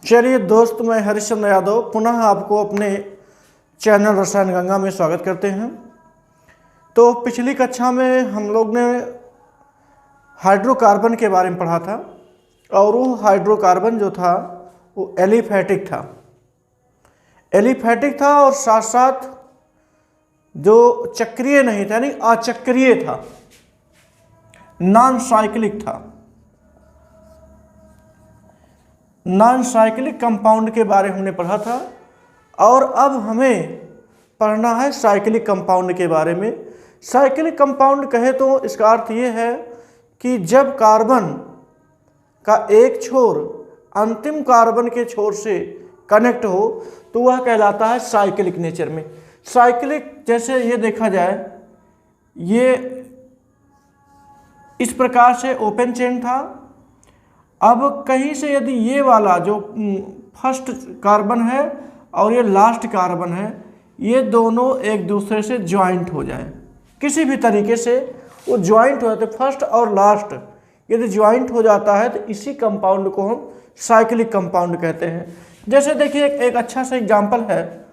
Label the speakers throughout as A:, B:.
A: चलिए दोस्त, मैं हरिश्चंद्र यादव पुनः आपको अपने चैनल रसायन गंगा में स्वागत करते हैं। तो पिछली कक्षा में हम लोग ने हाइड्रोकार्बन के बारे में पढ़ा था और वो हाइड्रोकार्बन जो था वो एलिफैटिक था और साथ साथ जो चक्रीय नहीं था यानी अचक्रीय था, नॉन साइक्लिक कंपाउंड के बारे में हमने पढ़ा था। और अब हमें पढ़ना है साइक्लिक कंपाउंड के बारे में। साइक्लिक कंपाउंड कहे तो इसका अर्थ ये है कि जब कार्बन का एक छोर अंतिम कार्बन के छोर से कनेक्ट हो तो वह कहलाता है साइक्लिक नेचर में। साइक्लिक जैसे ये देखा जाए, ये इस प्रकार से ओपन चेन था। अब कहीं से यदि ये वाला जो फर्स्ट कार्बन है और ये लास्ट कार्बन है, ये दोनों एक दूसरे से ज्वाइंट हो जाए, किसी भी तरीके से वो ज्वाइंट हो जाते, फर्स्ट और लास्ट यदि ज्वाइंट हो जाता है तो इसी कंपाउंड को हम साइक्लिक कंपाउंड कहते हैं। जैसे देखिए एक अच्छा सा एग्जाम्पल है,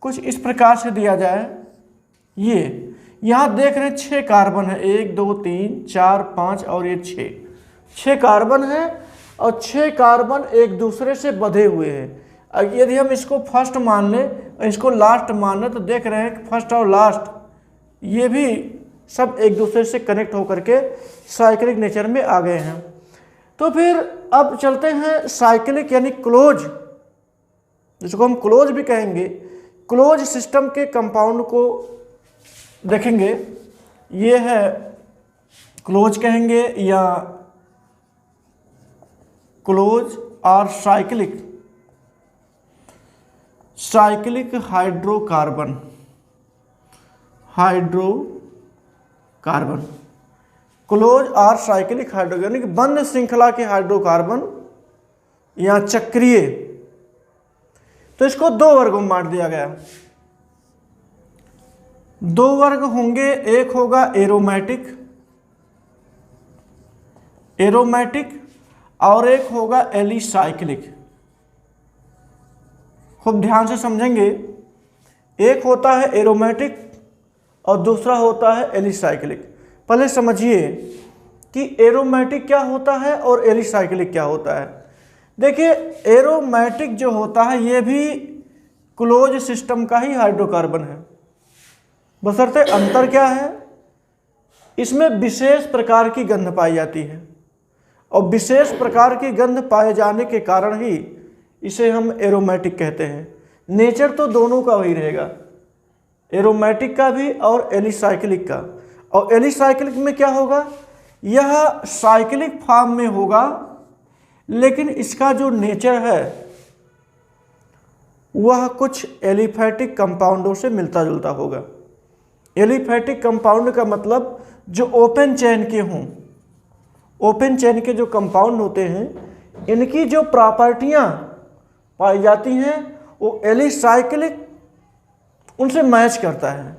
A: कुछ इस प्रकार से दिया जाए। ये यहाँ देख रहे हैं 6 कार्बन है, 1 2 3 4 5 और ये 6 कार्बन है और 6 कार्बन एक दूसरे से बंधे हुए हैं। यदि हम इसको फर्स्ट मान लें, इसको लास्ट मान लें, तो देख रहे हैं कि फर्स्ट और लास्ट ये भी सब एक दूसरे से कनेक्ट होकर के साइक्लिक नेचर में आ गए हैं। तो फिर अब चलते हैं साइक्लिक यानी क्लोज, जिसको हम क्लोज भी कहेंगे, क्लोज सिस्टम के कंपाउंड को देखेंगे। ये है क्लोज कहेंगे या क्लोज और साइक्लिक हाइड्रोकार्बन क्लोज और साइक्लिक हाइड्रोकार्बन यानी कि बंद श्रृंखला के हाइड्रोकार्बन या चक्रीय। तो इसको 2 वर्गों में बांट दिया गया। 2 वर्ग होंगे, एक होगा एरोमेटिक और एक होगा एलिसाइक्लिक। खूब ध्यान से समझेंगे, एक होता है एरोमेटिक और दूसरा होता है एलिसाइक्लिक। पहले समझिए कि एरोमेटिक क्या होता है और एलिसाइक्लिक क्या होता है। देखिए एरोमेटिक जो होता है ये भी क्लोज सिस्टम का ही हाइड्रोकार्बन है, बशर्ते अंतर क्या है, इसमें विशेष प्रकार की गंध पाई जाती है और विशेष प्रकार की गंध पाए जाने के कारण ही इसे हम एरोमेटिक कहते हैं। नेचर तो दोनों का वही रहेगा, एरोमेटिक का भी और एलिसाइक्लिक का। और एलिसाइक्लिक में क्या होगा, यह साइक्लिक फॉर्म में होगा लेकिन इसका जो नेचर है वह कुछ एलिफैटिक कंपाउंडों से मिलता जुलता होगा। एलिफैटिक कंपाउंड का मतलब जो ओपन चेन के हों, ओपन चेन के जो कंपाउंड होते हैं इनकी जो प्रॉपर्टियां पाई जाती हैं वो एलिसाइक्लिक उनसे मैच करता है।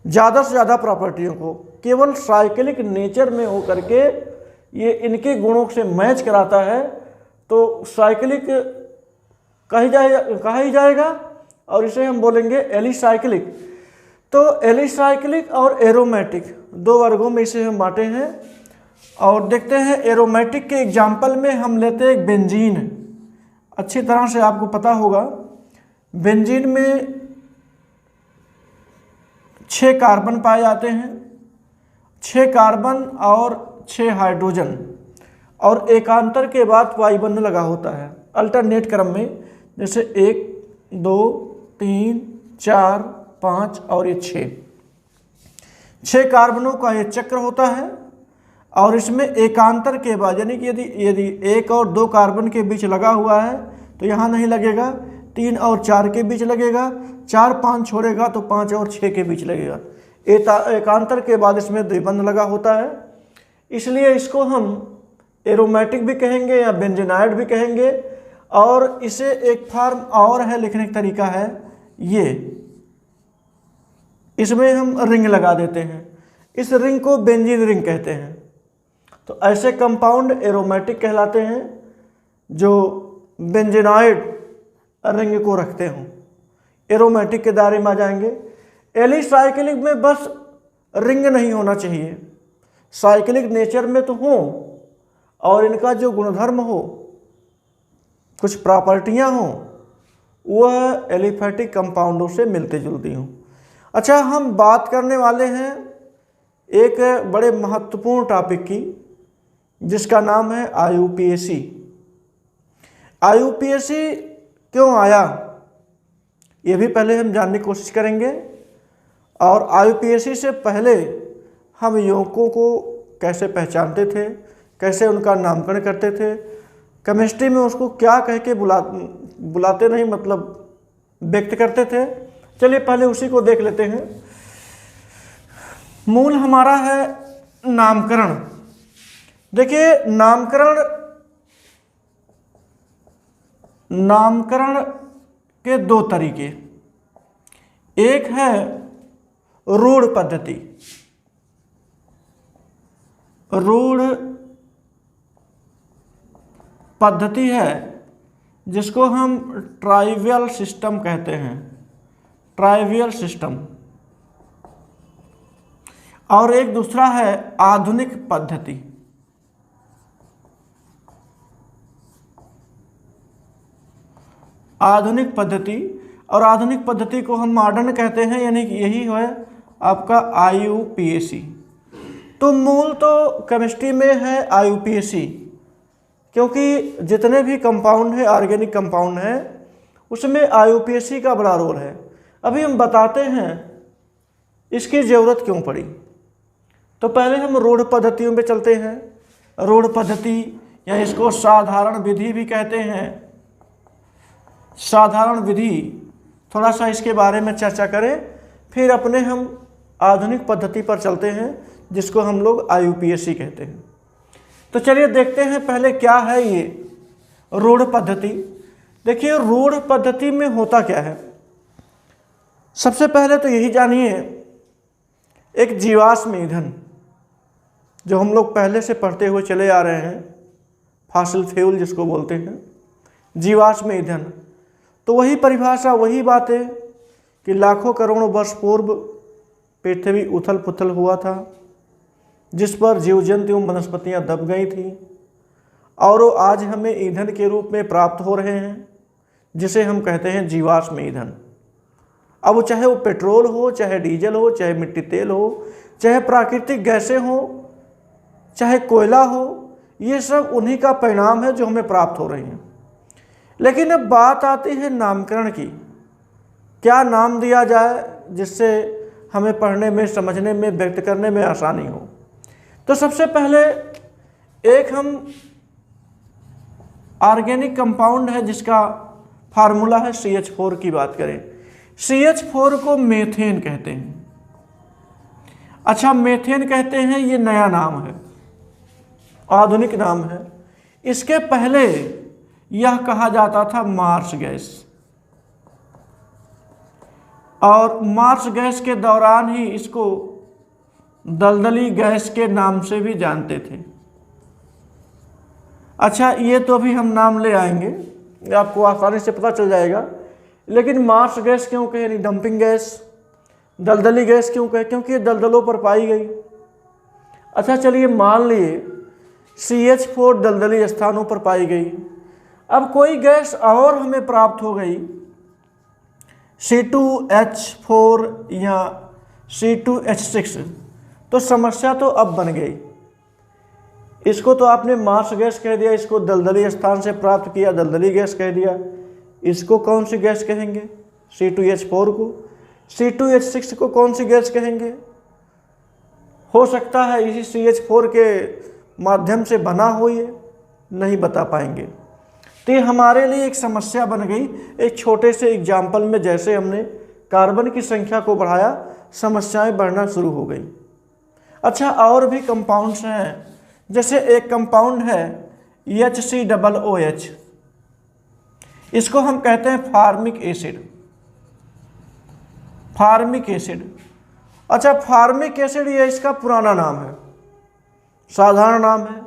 A: ज़्यादा से ज़्यादा प्रॉपर्टियों को केवल साइक्लिक नेचर में होकर के ये इनके गुणों से मैच कराता है, तो साइक्लिक कहा ही जाएगा और इसे हम बोलेंगे एलिसाइक्लिक। तो एलिसाइक्लिक और एरोमेटिक 2 वर्गों में इसे हम बांटे हैं। और देखते हैं एरोमेटिक के एग्जाम्पल में हम लेते हैं एक बेंजीन। अच्छी तरह से आपको पता होगा, बेंजीन में 6 कार्बन पाए जाते हैं, 6 कार्बन और 6 हाइड्रोजन, और एकांतर के बाद पाई बंध लगा होता है अल्टरनेट क्रम में, जैसे 1 2 3 4 5 और ये 6 कार्बनों का ये चक्र होता है। और इसमें एकांतर के बाद यानी कि यदि 1 और 2 कार्बन के बीच लगा हुआ है तो यहाँ नहीं लगेगा, 3 और 4 के बीच लगेगा, 4 5 छोड़ेगा तो 5 और 6 के बीच लगेगा। एकांतर के बाद इसमें द्विबंध लगा होता है, इसलिए इसको हम एरोमेटिक भी कहेंगे या बेंजीनाइड भी कहेंगे। और इसे एक फॉर्म और है, लिखने का तरीका है ये, इसमें हम रिंग लगा देते हैं, इस रिंग को बेंजीन रिंग कहते हैं। तो ऐसे कंपाउंड एरोमेटिक कहलाते हैं जो बेंजीनॉइड रिंग को रखते हों, एरोमेटिक के दायरे में आ जाएंगे। एलिसाइक्लिक में बस रिंग नहीं होना चाहिए, साइक्लिक नेचर में तो हो और इनका जो गुणधर्म हो, कुछ प्रॉपर्टियां हों, वह एलिफैटिक कंपाउंडों से मिलती जुलती हों। अच्छा, हम बात करने वाले हैं एक बड़े महत्वपूर्ण टॉपिक की, जिसका नाम है IUPAC। IUPAC क्यों आया, ये भी पहले हम जानने की कोशिश करेंगे। और IUPAC से पहले हम यौगिकों को कैसे पहचानते थे, कैसे उनका नामकरण करते थे, केमिस्ट्री में उसको क्या कह के बुलाते नहीं, मतलब व्यक्त करते थे। चलिए पहले उसी को देख लेते हैं। मूल हमारा है नामकरण। देखिए, नामकरण के दो तरीके, एक है रूढ़ पद्धति। रूढ़ पद्धति है जिसको हम ट्राइवियल सिस्टम कहते हैं, ट्राइवियल सिस्टम। और एक दूसरा है आधुनिक पद्धति। आधुनिक पद्धति, और आधुनिक पद्धति को हम मॉडर्न कहते हैं, यानी कि यही है आपका IUPAC। तो मूल तो केमिस्ट्री में है IUPAC, क्योंकि जितने भी कंपाउंड है, ऑर्गेनिक कंपाउंड है, उसमें IUPAC का बड़ा रोल है। अभी हम बताते हैं इसकी ज़रूरत क्यों पड़ी। तो पहले हम रूढ़ पद्धतियों पे चलते हैं। रूढ़ पद्धति या इसको साधारण विधि भी कहते हैं। साधारण विधि, थोड़ा सा इसके बारे में चर्चा करें, फिर अपने हम आधुनिक पद्धति पर चलते हैं, जिसको हम लोग IUPAC कहते हैं। तो चलिए देखते हैं पहले क्या है ये रूढ़ पद्धति। देखिए, रूढ़ पद्धति में होता क्या है। सबसे पहले तो यही जानिए, एक जीवाश्म ईंधन जो हम लोग पहले से पढ़ते हुए चले आ रहे हैं, फॉसिल फ्यूल जिसको बोलते हैं, जीवाश्म ईंधन। तो वही परिभाषा, वही बात है कि लाखों करोड़ों वर्ष पूर्व पृथ्वी उथल पुथल हुआ था, जिस पर जीव जंतु एवं वनस्पतियाँ दब गई थी, और वो आज हमें ईंधन के रूप में प्राप्त हो रहे हैं, जिसे हम कहते हैं जीवाश्म ईंधन। अब वो चाहे वो पेट्रोल हो, चाहे डीजल हो, चाहे मिट्टी तेल हो, चाहे प्राकृतिक गैसें हो, चाहे कोयला हो, ये सब उन्हीं का परिणाम है जो हमें प्राप्त हो रही हैं। लेकिन अब बात आती है नामकरण की। क्या नाम दिया जाए जिससे हमें पढ़ने में, समझने में, व्यक्त करने में आसानी हो। तो सबसे पहले एक हम ऑर्गेनिक कंपाउंड है जिसका फार्मूला है CH4 की बात करें। CH4 को मेथेन कहते हैं। अच्छा, मेथेन कहते हैं, ये नया नाम है, आधुनिक नाम है। इसके पहले यह कहा जाता था मार्स गैस, और मार्स गैस के दौरान ही इसको दलदली गैस के नाम से भी जानते थे। अच्छा, ये तो अभी हम नाम ले आएंगे, आपको आसानी से पता चल जाएगा। लेकिन मार्स गैस क्यों कहे, यानी डंपिंग गैस, दलदली गैस क्यों कहे, क्योंकि ये दलदलों पर पाई गई। अच्छा, चलिए मान लिए CH4 दलदली स्थानों पर पाई गई। अब कोई गैस और हमें प्राप्त हो गई, C2H4 या C2H6, तो समस्या तो अब बन गई। इसको तो आपने मार्स गैस कह दिया, इसको दलदली स्थान से प्राप्त किया, दलदली गैस कह दिया। इसको कौन सी गैस कहेंगे? C2H4 को। C2H6 को कौन सी गैस कहेंगे? हो सकता है इसी CH4 के माध्यम से बना हो, ये नहीं बता पाएंगे। तो ये हमारे लिए एक समस्या बन गई। एक छोटे से एग्जाम्पल में जैसे हमने कार्बन की संख्या को बढ़ाया, समस्याएं बढ़ना शुरू हो गई। अच्छा, और भी कंपाउंड्स हैं, जैसे एक कंपाउंड है HCOOH, इसको हम कहते हैं फार्मिक एसिड। फार्मिक एसिड, अच्छा फार्मिक एसिड ये इसका पुराना नाम है, साधारण नाम है।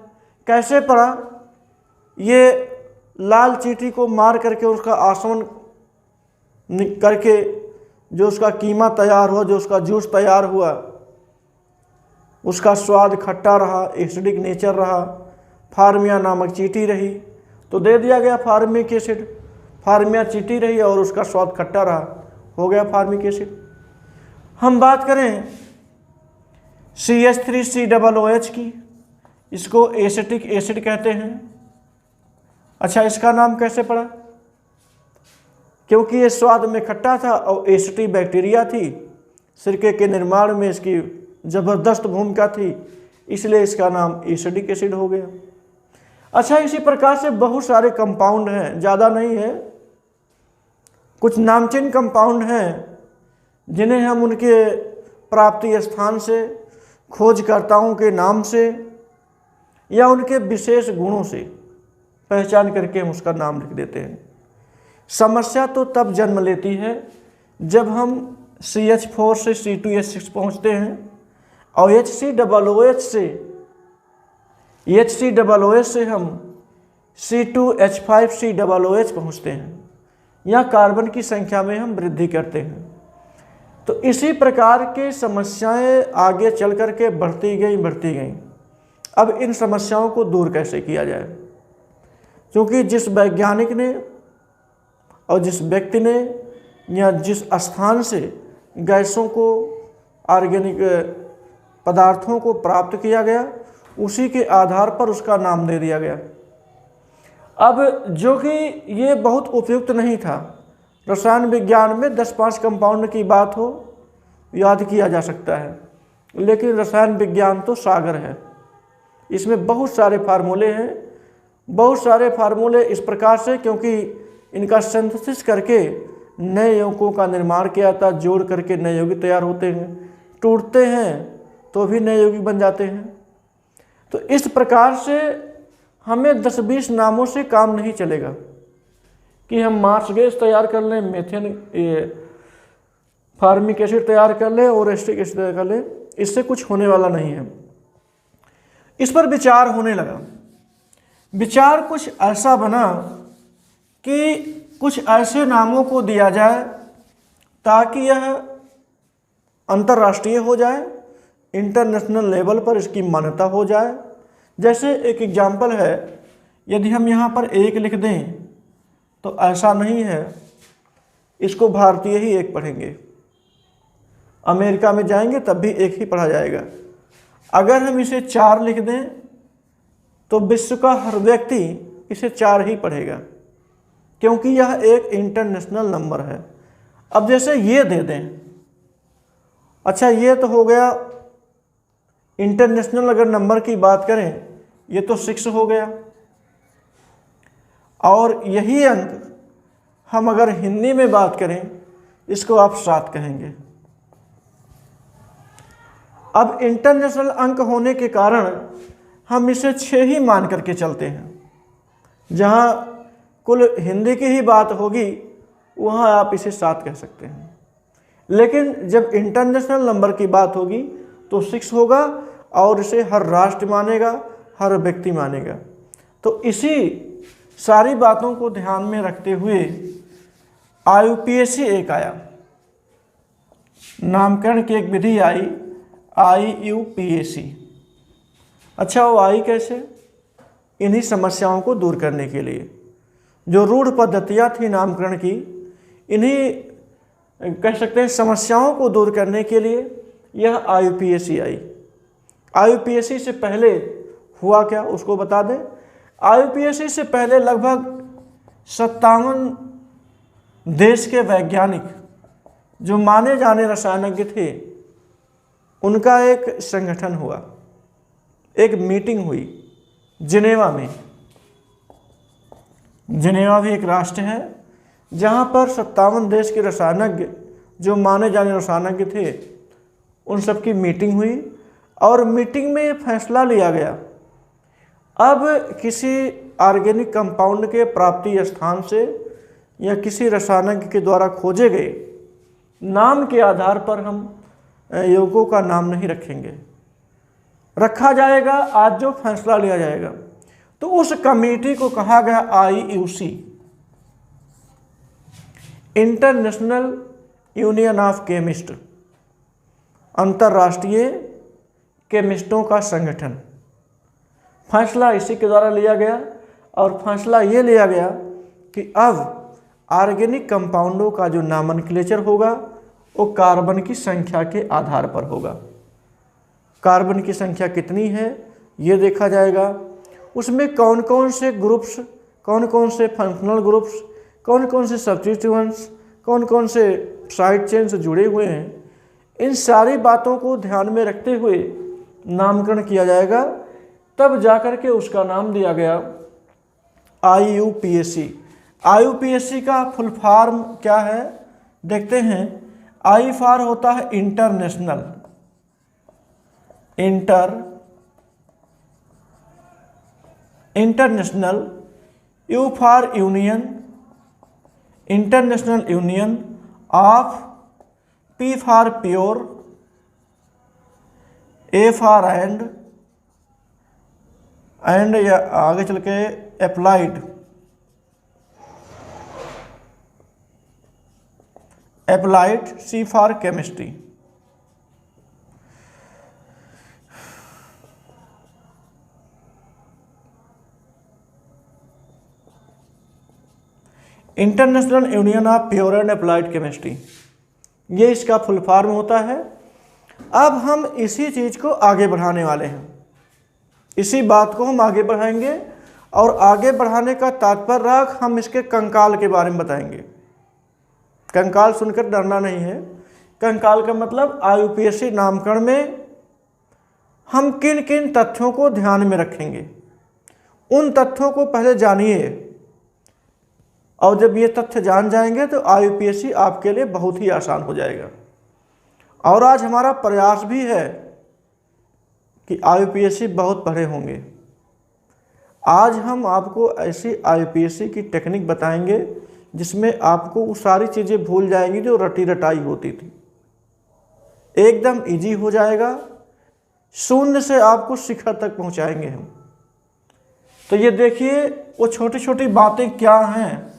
A: कैसे पड़ा? ये लाल चींटी को मार करके उसका आसवन करके जो उसका कीमा तैयार हुआ, जो उसका जूस तैयार हुआ, उसका स्वाद खट्टा रहा, एसिडिक नेचर रहा, फार्मिया नामक चींटी रही, तो दे दिया गया फार्मिक एसिड। फार्मिया चींटी रही और उसका स्वाद खट्टा रहा, हो गया फार्मिक एसिड। हम बात करें CH3COOH की, इसको एसिटिक एसिड कहते हैं। अच्छा, इसका नाम कैसे पड़ा? क्योंकि ये स्वाद में खट्टा था और एसिटी बैक्टीरिया थी, सिरके के निर्माण में इसकी ज़बरदस्त भूमिका थी, इसलिए इसका नाम एसिडिक एसिड हो गया। अच्छा, इसी प्रकार से बहुत सारे कंपाउंड हैं, ज़्यादा नहीं है, कुछ नामचीन कंपाउंड हैं जिन्हें हम उनके प्राप्ति स्थान से, खोजकर्ताओं के नाम से या उनके विशेष गुणों से पहचान करके हम उसका नाम लिख देते हैं। समस्या तो तब जन्म लेती है जब हम CH4 से C2H6 पहुँचते हैं और HCOOH से हम C2H5COOH पहुँचते हैं, या कार्बन की संख्या में हम वृद्धि करते हैं। तो इसी प्रकार के समस्याएं आगे चल कर के बढ़ती गई। अब इन समस्याओं को दूर कैसे किया जाए? क्योंकि जिस वैज्ञानिक ने और जिस व्यक्ति ने या जिस स्थान से गैसों को, ऑर्गेनिक पदार्थों को प्राप्त किया गया, उसी के आधार पर उसका नाम दे दिया गया। अब जो कि ये बहुत उपयुक्त नहीं था। रसायन विज्ञान में 10-5 कंपाउंड की बात हो, याद किया जा सकता है, लेकिन रसायन विज्ञान तो सागर है, इसमें बहुत सारे फार्मूले हैं, बहुत सारे फार्मूले इस प्रकार से, क्योंकि इनका सिंथेसिस करके नए यौगिकों का निर्माण किया जाता, जोड़ करके नए यौगिक तैयार होते हैं, टूटते हैं तो भी नए यौगिक बन जाते हैं। तो इस प्रकार से हमें 10-20 नामों से काम नहीं चलेगा कि हम मार्स गैस तैयार कर लें, मेथेन फार्मिक एसिड तैयार कर लें और एसिटिक एसिड तैयार कर लें, इससे कुछ होने वाला नहीं है। इस पर विचार होने लगा। विचार कुछ ऐसा बना कि कुछ ऐसे नामों को दिया जाए ताकि यह अंतर्राष्ट्रीय हो जाए, इंटरनेशनल लेवल पर इसकी मान्यता हो जाए। जैसे एक एग्जाम्पल है, यदि हम यहाँ पर 1 लिख दें तो ऐसा नहीं है, इसको भारतीय ही 1 पढ़ेंगे, अमेरिका में जाएंगे तब भी 1 ही पढ़ा जाएगा। अगर हम इसे 4 लिख दें तो विश्व का हर व्यक्ति इसे 4 ही पढ़ेगा, क्योंकि यह एक इंटरनेशनल नंबर है। अब जैसे ये दे दें, अच्छा ये तो हो गया इंटरनेशनल, अगर नंबर की बात करें ये तो 6 हो गया, और यही अंक हम अगर हिंदी में बात करें इसको आप 7 कहेंगे। अब इंटरनेशनल अंक होने के कारण हम इसे 6 ही मान करके चलते हैं। जहाँ कुल हिंदी की ही बात होगी वहाँ आप इसे 7 कह सकते हैं, लेकिन जब इंटरनेशनल नंबर की बात होगी तो 6 होगा और इसे हर राष्ट्र मानेगा, हर व्यक्ति मानेगा। तो इसी सारी बातों को ध्यान में रखते हुए IUPAC एक आया, नामकरण की एक विधि आई IUPAC। अच्छा, वो आई कैसे? इन्हीं समस्याओं को दूर करने के लिए। जो रूढ़ पद्धतियाँ थी नामकरण की, इन्हीं कह सकते हैं समस्याओं को दूर करने के लिए यह IUPAC आई। IUPAC से पहले हुआ क्या उसको बता दें। IUPAC से पहले लगभग 57 देश के वैज्ञानिक जो माने जाने रसायनज्ञ थे, उनका एक संगठन हुआ, एक मीटिंग हुई जिनेवा में। जिनेवा भी एक राष्ट्र है जहाँ पर 57 देश के रसायनज्ञ जो माने जाने रसायनज्ञ थे, उन सब की मीटिंग हुई और मीटिंग में फैसला लिया गया, अब किसी ऑर्गेनिक कंपाउंड के प्राप्ति स्थान से या किसी रसायनज्ञ के द्वारा खोजे गए नाम के आधार पर हम यौगिकों का नाम नहीं रखेंगे, रखा जाएगा आज जो फैसला लिया जाएगा। तो उस कमेटी को कहा गया IUC, international union of chemist, अंतर्राष्ट्रीय केमिस्टों का संगठन। फैसला इसी के द्वारा लिया गया और फैसला ये लिया गया कि अब ऑर्गेनिक कंपाउंडों का जो नामनक्लेचर होगा वो कार्बन की संख्या के आधार पर होगा। कार्बन की संख्या कितनी है ये देखा जाएगा, उसमें कौन कौन से ग्रुप्स, कौन कौन से फंक्शनल ग्रुप्स, कौन कौन से सब्स्टिट्यूएंट्स, कौन कौन से साइड चेन से जुड़े हुए हैं, इन सारी बातों को ध्यान में रखते हुए नामकरण किया जाएगा। तब जाकर के उसका नाम दिया गया IUPAC। IUPAC का फुल फॉर्म क्या है देखते हैं। I फॉर होता है international, international, U for union, international union of, P for pure, A for and या आगे चल के applied, C for chemistry. International union of pure and applied chemistry, ये इसका फुल फॉर्म होता है। अब हम इसी चीज को आगे बढ़ाने वाले हैं, इसी बात को हम आगे बढ़ाएंगे और आगे बढ़ाने का तात्पर्य हम इसके कंकाल के बारे में बताएंगे। कंकाल सुनकर डरना नहीं है। कंकाल का मतलब IUPAC नामकरण में हम किन किन तथ्यों को ध्यान में रखेंगे, उन तथ्यों को पहले जानिए और जब ये तथ्य जान जाएंगे तो IUPAC आपके लिए बहुत ही आसान हो जाएगा। और आज हमारा प्रयास भी है कि IUPAC बहुत पढ़े होंगे। आज हम आपको ऐसी IUPAC की टेक्निक बताएंगे जिसमें आपको वो सारी चीज़ें भूल जाएंगी जो रटी रटाई होती थी, एकदम इजी हो जाएगा। शून्य से आपको शिखर तक पहुंचाएंगे हम। तो ये देखिए वो छोटी छोटी बातें क्या हैं,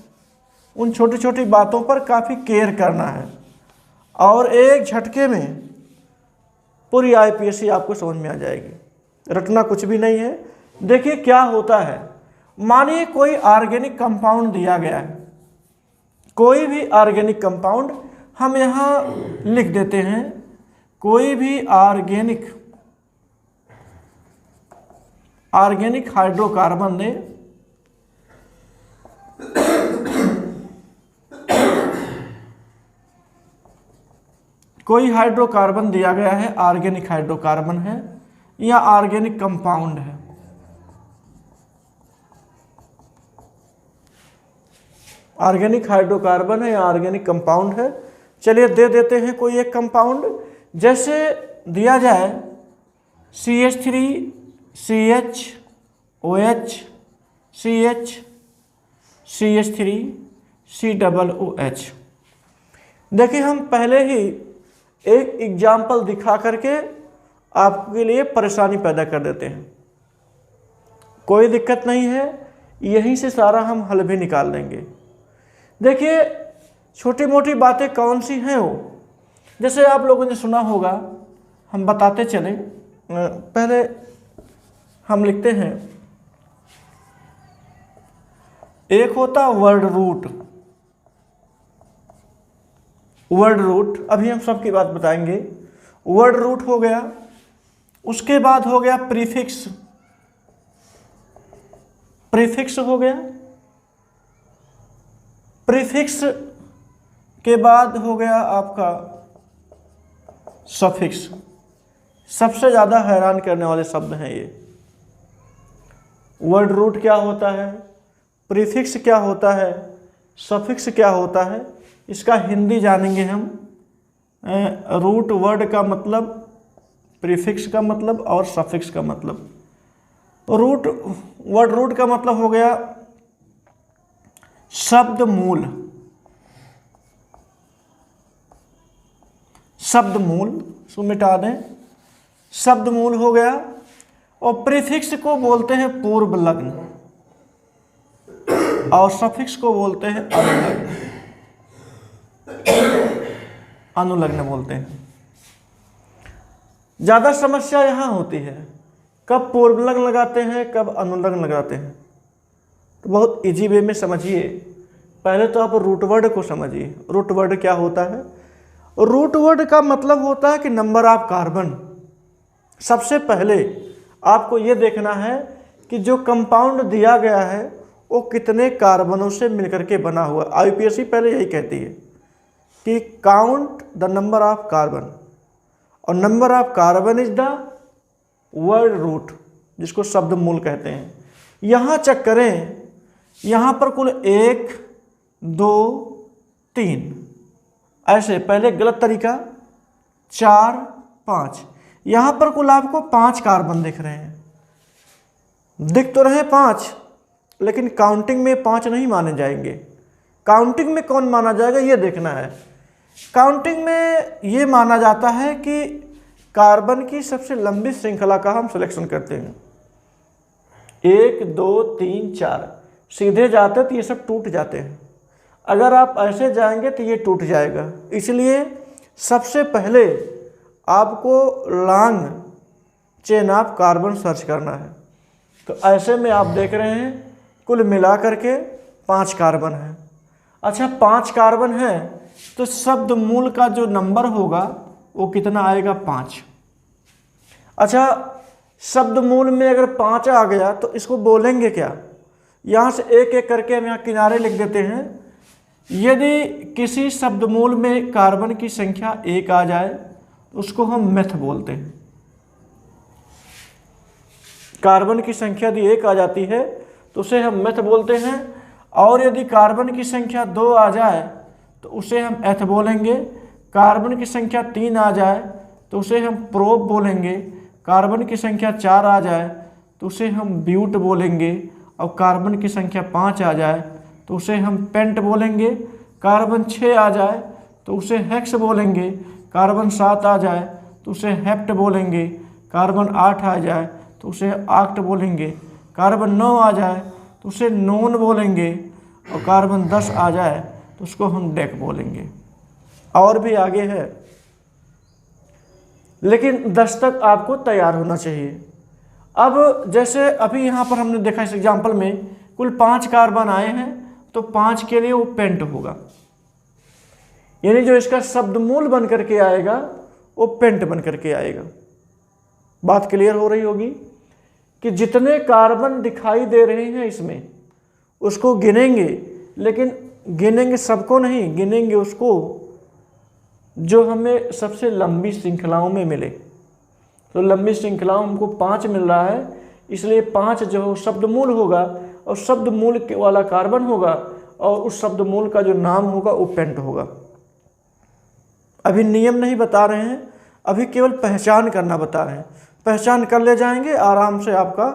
A: उन छोटी छोटी बातों पर काफ़ी केयर करना है और एक झटके में पूरी IUPAC आपको समझ में आ जाएगी। रटना कुछ भी नहीं है। देखिए क्या होता है, मानिए कोई ऑर्गेनिक कंपाउंड दिया गया है, कोई भी ऑर्गेनिक कंपाउंड हम यहाँ लिख देते हैं, कोई भी ऑर्गेनिक हाइड्रोकार्बन दे, कोई हाइड्रोकार्बन दिया गया है, ऑर्गेनिक हाइड्रोकार्बन है या ऑर्गेनिक कंपाउंड है। ऑर्गेनिक हाइड्रोकार्बन है या ऑर्गेनिक कंपाउंड है। चलिए दे देते हैं कोई एक कंपाउंड, जैसे दिया जाए CH3CHOH CH3COOH। देखिए हम पहले ही एक एग्जाम्पल दिखा करके आपके लिए परेशानी पैदा कर देते हैं। कोई दिक्कत नहीं है, यहीं से सारा हम हल भी निकाल देंगे। देखिए छोटी मोटी बातें कौन सी हैं वो, जैसे आप लोगों ने सुना होगा, हम बताते चले। पहले हम लिखते हैं, एक होता वर्ड रूट, अभी हम सबकी बात बताएंगे। वर्ड रूट हो गया, उसके बाद हो गया प्रीफिक्स हो गया, प्रीफिक्स के बाद हो गया आपका सफिक्स। सबसे ज़्यादा हैरान करने वाले शब्द हैं ये। वर्ड रूट क्या होता है, प्रीफिक्स क्या होता है, सफिक्स क्या होता है, इसका हिंदी जानेंगे हम। रूट वर्ड का मतलब, प्रीफिक्स का मतलब और सफिक्स का मतलब। वर्ड रूट का मतलब हो गया शब्द मूल, इसको मिटा दें, शब्द मूल हो गया। और प्रीफिक्स को बोलते हैं पूर्व लग्न। और सफिक्स को बोलते हैं अनुलग्न, अनुलग्न बोलते हैं। ज़्यादा समस्या यहाँ होती है कब पूर्वलग्न लगाते हैं कब अनुलग्न लगाते हैं। तो बहुत इजी वे में समझिए। पहले तो आप रूट वर्ड को समझिए। रूट वर्ड क्या होता है? रूट वर्ड का मतलब होता है कि नंबर ऑफ कार्बन। सबसे पहले आपको ये देखना है कि जो कंपाउंड दिया गया है वो कितने कार्बनों से मिलकर के बना हुआ। आईपीएससी पहले यही कहती है कि count the number of carbon, और number of carbon is the word root, जिसको शब्द मूल कहते हैं। यहाँ चेक करें, यहाँ पर कुल 1 2 3 ऐसे, पहले गलत तरीका 4 5, यहाँ पर कुल आपको 5 कार्बन दिख रहे हैं। दिख तो रहे 5, लेकिन काउंटिंग में 5 नहीं माने जाएंगे। काउंटिंग में कौन माना जाएगा ये देखना है। काउंटिंग में ये माना जाता है कि कार्बन की सबसे लंबी श्रृंखला का हम सिलेक्शन करते हैं। 1 2 3 4 सीधे जाते तो ये सब टूट जाते हैं। अगर आप ऐसे जाएंगे तो ये टूट जाएगा। इसलिए सबसे पहले आपको long chain of carbon search करना है। तो ऐसे में आप देख रहे हैं कुल मिला करके 5 कार्बन है। अच्छा, 5 कार्बन है तो शब्द मूल का जो नंबर होगा वो कितना आएगा? 5। अच्छा, शब्द मूल में अगर 5 आ गया तो इसको बोलेंगे क्या? यहाँ से एक एक करके हम यहाँ किनारे लिख देते हैं। यदि किसी शब्द मूल में कार्बन की संख्या 1 आ जाए उसको हम मेथ बोलते हैं। कार्बन की संख्या यदि 1 आ जाती है तो उसे हम मेथ बोलते हैं, और यदि कार्बन की संख्या 2 आ जाए तो उसे हम एथ बोलेंगे। कार्बन की संख्या 3 आ जाए तो उसे हम प्रोप बोलेंगे। कार्बन की संख्या 4 आ जाए तो उसे हम ब्यूट बोलेंगे, और कार्बन की संख्या 5 आ जाए तो उसे हम पेंट बोलेंगे। कार्बन 6 आ जाए तो उसे हेक्स बोलेंगे। कार्बन 7 आ जाए तो उसे हेप्ट बोलेंगे। कार्बन 8 आ जाए तो उसे ऑक्ट बोलेंगे। कार्बन 9 आ जाए तो उसे नोन बोलेंगे, और कार्बन 10 आ जाए तो उसको हम डेक बोलेंगे। और भी आगे है, लेकिन 10 तक आपको तैयार होना चाहिए। अब जैसे अभी यहाँ पर हमने देखा इस एग्जाम्पल में कुल 5 कार्बन आए हैं, तो 5 के लिए वो पेंट होगा, यानी जो इसका शब्द मूल बन करके आएगा वो पेंट बन करके आएगा। बात क्लियर हो रही होगी कि जितने कार्बन दिखाई दे रहे हैं इसमें उसको गिनेंगे, लेकिन गिनेंगे सबको नहीं, गिनेंगे उसको जो हमें सबसे लंबी श्रृंखलाओं में मिले। तो लंबी श्रृंखलाओं हमको 5 मिल रहा है, इसलिए 5 जो शब्द मूल होगा और शब्द मूल वाला कार्बन होगा, और उस शब्द मूल का जो नाम होगा वो पेंट होगा। अभी नियम नहीं बता रहे हैं, अभी केवल पहचान करना बता रहे हैं। पहचान कर ले जाएंगे आराम से, आपका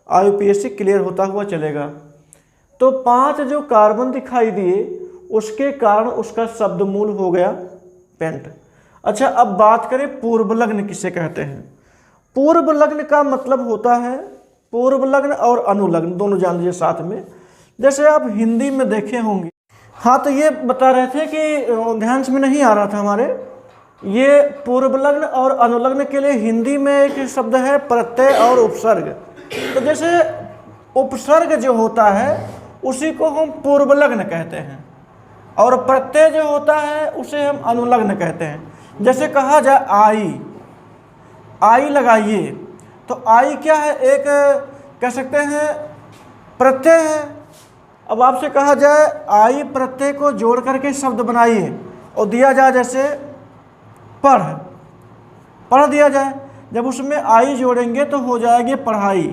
A: आईयूपीएससी क्लियर होता हुआ चलेगा। तो 5 जो कार्बन दिखाई दिए उसके कारण उसका शब्द मूल हो गया पेंट। अच्छा, अब बात करें पूर्वलग्न किसे कहते हैं। पूर्वलग्न का मतलब होता है, पूर्वलग्न और अनुलग्न दोनों जान लीजिए साथ में। जैसे आप हिंदी में देखे होंगे, हाँ, तो ये बता रहे थे कि ध्यान में नहीं आ रहा था हमारे, ये पूर्वलग्न और अनुलग्न के लिए हिंदी में एक शब्द है प्रत्यय और उपसर्ग। तो जैसे उपसर्ग जो होता है उसी को हम पूर्वलग्न कहते हैं, और प्रत्यय जो होता है उसे हम अनुलग्न कहते हैं। जैसे कहा जाए आई, आई लगाइए, तो आई क्या है? एक कह सकते हैं प्रत्यय है। अब आपसे कहा जाए आई प्रत्यय को जोड़ करके शब्द बनाइए, और दिया जाए जैसे पढ़, पढ़ दिया जाए, जब उसमें आई जोड़ेंगे तो हो जाएगी पढ़ाई।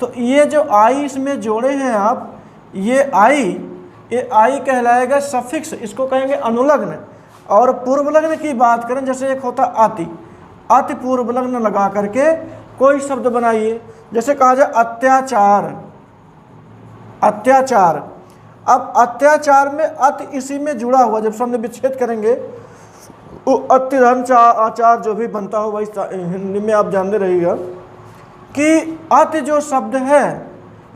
A: तो ये जो आई इसमें जोड़े हैं आप, ये आई कहलाएगा सफिक्स, इसको कहेंगे अनुलग्न। और पूर्वलग्न की बात करें, जैसे एक होता अति, अति पूर्वलग्न लगा करके कोई शब्द बनाइए। जैसे कहा जाए अत्याचार, अत्याचार। अब अत्याचार में अति इसी में जुड़ा हुआ, जब शब्द विच्छेद करेंगे वो अत्यधन आचार जो भी बनता हो वही हिंदी में आप जानते रहिएगा कि अति जो शब्द है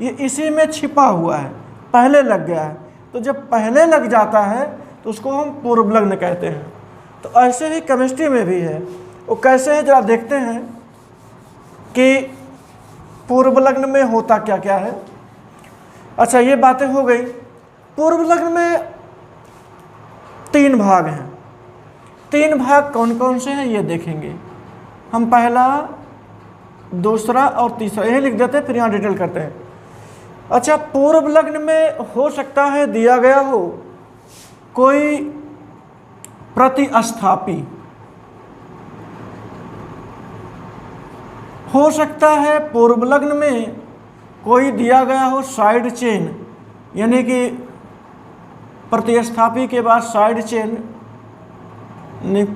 A: ये इसी में छिपा हुआ है। पहले लग गया है। तो जब पहले लग जाता है तो उसको हम पूर्व लग्न कहते हैं। तो ऐसे ही केमिस्ट्री में भी है। वो कैसे है जरा देखते हैं कि पूर्व लग्न में होता क्या क्या है। अच्छा, ये बातें हो गई। पूर्व लग्न में 3 भाग हैं। 3 भाग कौन कौन से हैं ये देखेंगे हम। पहला, दूसरा और तीसरा, यही लिख देते हैं, फिर यहाँ डिटेल करते हैं। अच्छा, पूर्व लग्न में हो सकता है दिया गया हो कोई प्रतिस्थापी, हो सकता है पूर्व लग्न में कोई दिया गया हो साइड चेन, यानी कि प्रतिस्थापी के बाद साइड चेन,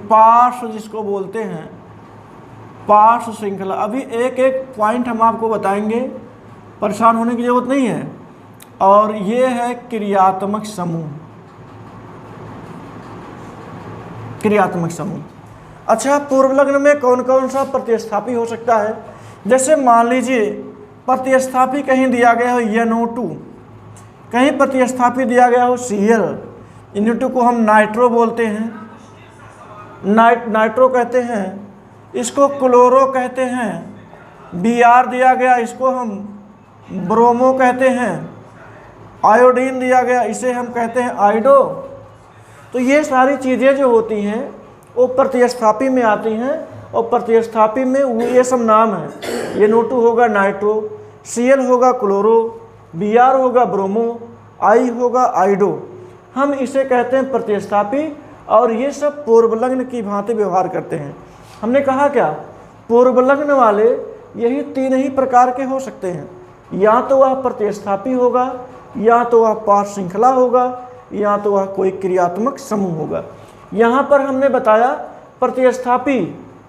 A: पार्श्व जिसको बोलते हैं, पार्श्व श्रृंखला। अभी एक एक पॉइंट हम आपको बताएंगे, परेशान होने की जरूरत नहीं है। और ये है क्रियात्मक समूह, क्रियात्मक समूह। अच्छा, पूर्व लग्न में कौन कौन सा प्रतिस्थापी हो सकता है? जैसे मान लीजिए प्रतिस्थापी कहीं दिया गया हो NO2, कहीं प्रतिस्थापी दिया गया हो Cl, NO2 को हम नाइट्रो बोलते हैं, नाइट्रो कहते हैं, इसको क्लोरो कहते हैं। Br दिया गया, इसको हम ब्रोमो कहते हैं। आयोडीन दिया गया, इसे हम कहते हैं आयोडो। तो ये सारी चीज़ें जो होती हैं वो प्रतिस्थापी में आती हैं, और प्रतिस्थापी में ये सब नाम हैं। NO2 होगा नाइट्रो, Cl होगा क्लोरो, Br होगा ब्रोमो, I होगा आयोडो। हम इसे कहते हैं प्रतिस्थापी, और ये सब पूर्व लग्न की भांति व्यवहार करते हैं। हमने कहा क्या, पूर्व लग्न वाले यही 3 ही प्रकार के हो सकते हैं। या तो वह प्रतिस्थापी होगा, या तो वह पार्श्व श्रृंखला होगा, या तो वह कोई क्रियात्मक समूह होगा। यहाँ पर हमने बताया प्रतिस्थापी,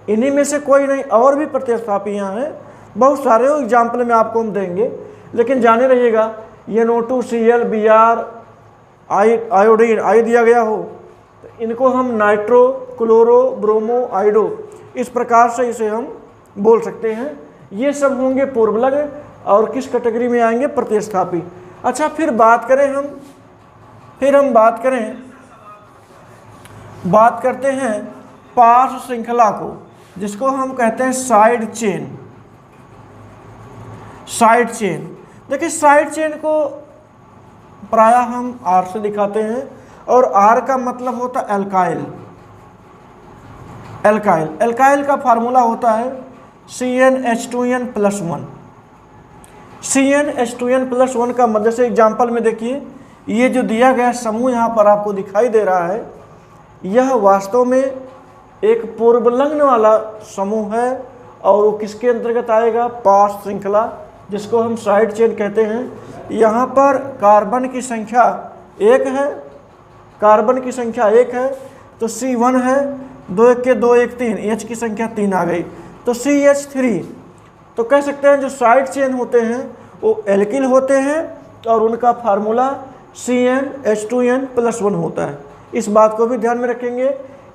A: इन्हीं में से कोई नहीं, और भी प्रतिस्थापी यहाँ हैं, बहुत सारे एग्जाम्पल में आपको हम देंगे। लेकिन जाने रहिएगा, NO2, Cl, Br, आयोडीन, आई दिया गया हो तो इनको हम नाइट्रो, क्लोरो, ब्रोमो, आयोडो, इस प्रकार से इसे हम बोल सकते हैं। ये सब होंगे पूर्व लग्न, और किस कैटेगरी में आएंगे, प्रतिस्थापी। अच्छा, फिर बात हम बात करते हैं पार्श्व श्रृंखला को, जिसको हम कहते हैं साइड चेन। साइड चेन, देखिए साइड चेन को प्रायः हम R से दिखाते हैं, और R का मतलब होता है एल्काइल। एल्काइल का फार्मूला होता है CnH2n+1। CnH2n+1 का मतलब, जैसे एग्जाम्पल में देखिए, ये जो दिया गया समूह यहाँ पर आपको दिखाई दे रहा है, यह वास्तव में एक पूर्व लग्न वाला समूह है, और वो किसके अंतर्गत आएगा, पार्श्व श्रृंखला, जिसको हम साइड चेन कहते हैं। यहाँ पर कार्बन की संख्या 1 है, कार्बन की संख्या 1 है, तो C1 है, 2 1 के 2 1 3, H की संख्या 3 आ गई, तो CH3। तो कह सकते हैं जो साइड चेन होते हैं वो एल्किल होते हैं, और उनका फार्मूला CnH2n+1 होता है। इस बात को भी ध्यान में रखेंगे।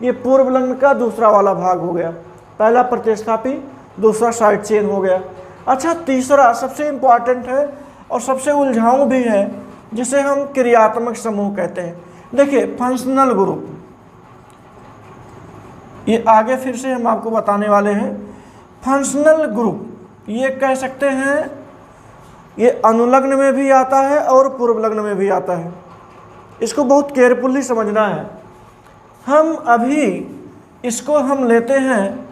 A: ये पूर्व लग्न का दूसरा वाला भाग हो गया, पहला प्रतिस्थापी, दूसरा साइड चेन हो गया। अच्छा, तीसरा सबसे इम्पॉर्टेंट है और सबसे उलझाऊ भी है, जिसे हम क्रियात्मक समूह कहते हैं। देखिए फंक्शनल ग्रुप, ये आगे फिर से हम आपको बताने वाले हैं। फंक्शनल ग्रुप ये कह सकते हैं, ये अनुलग्न में भी आता है और पूर्व लग्न में भी आता है। इसको बहुत केयरफुली समझना है। हम अभी इसको हम लेते हैं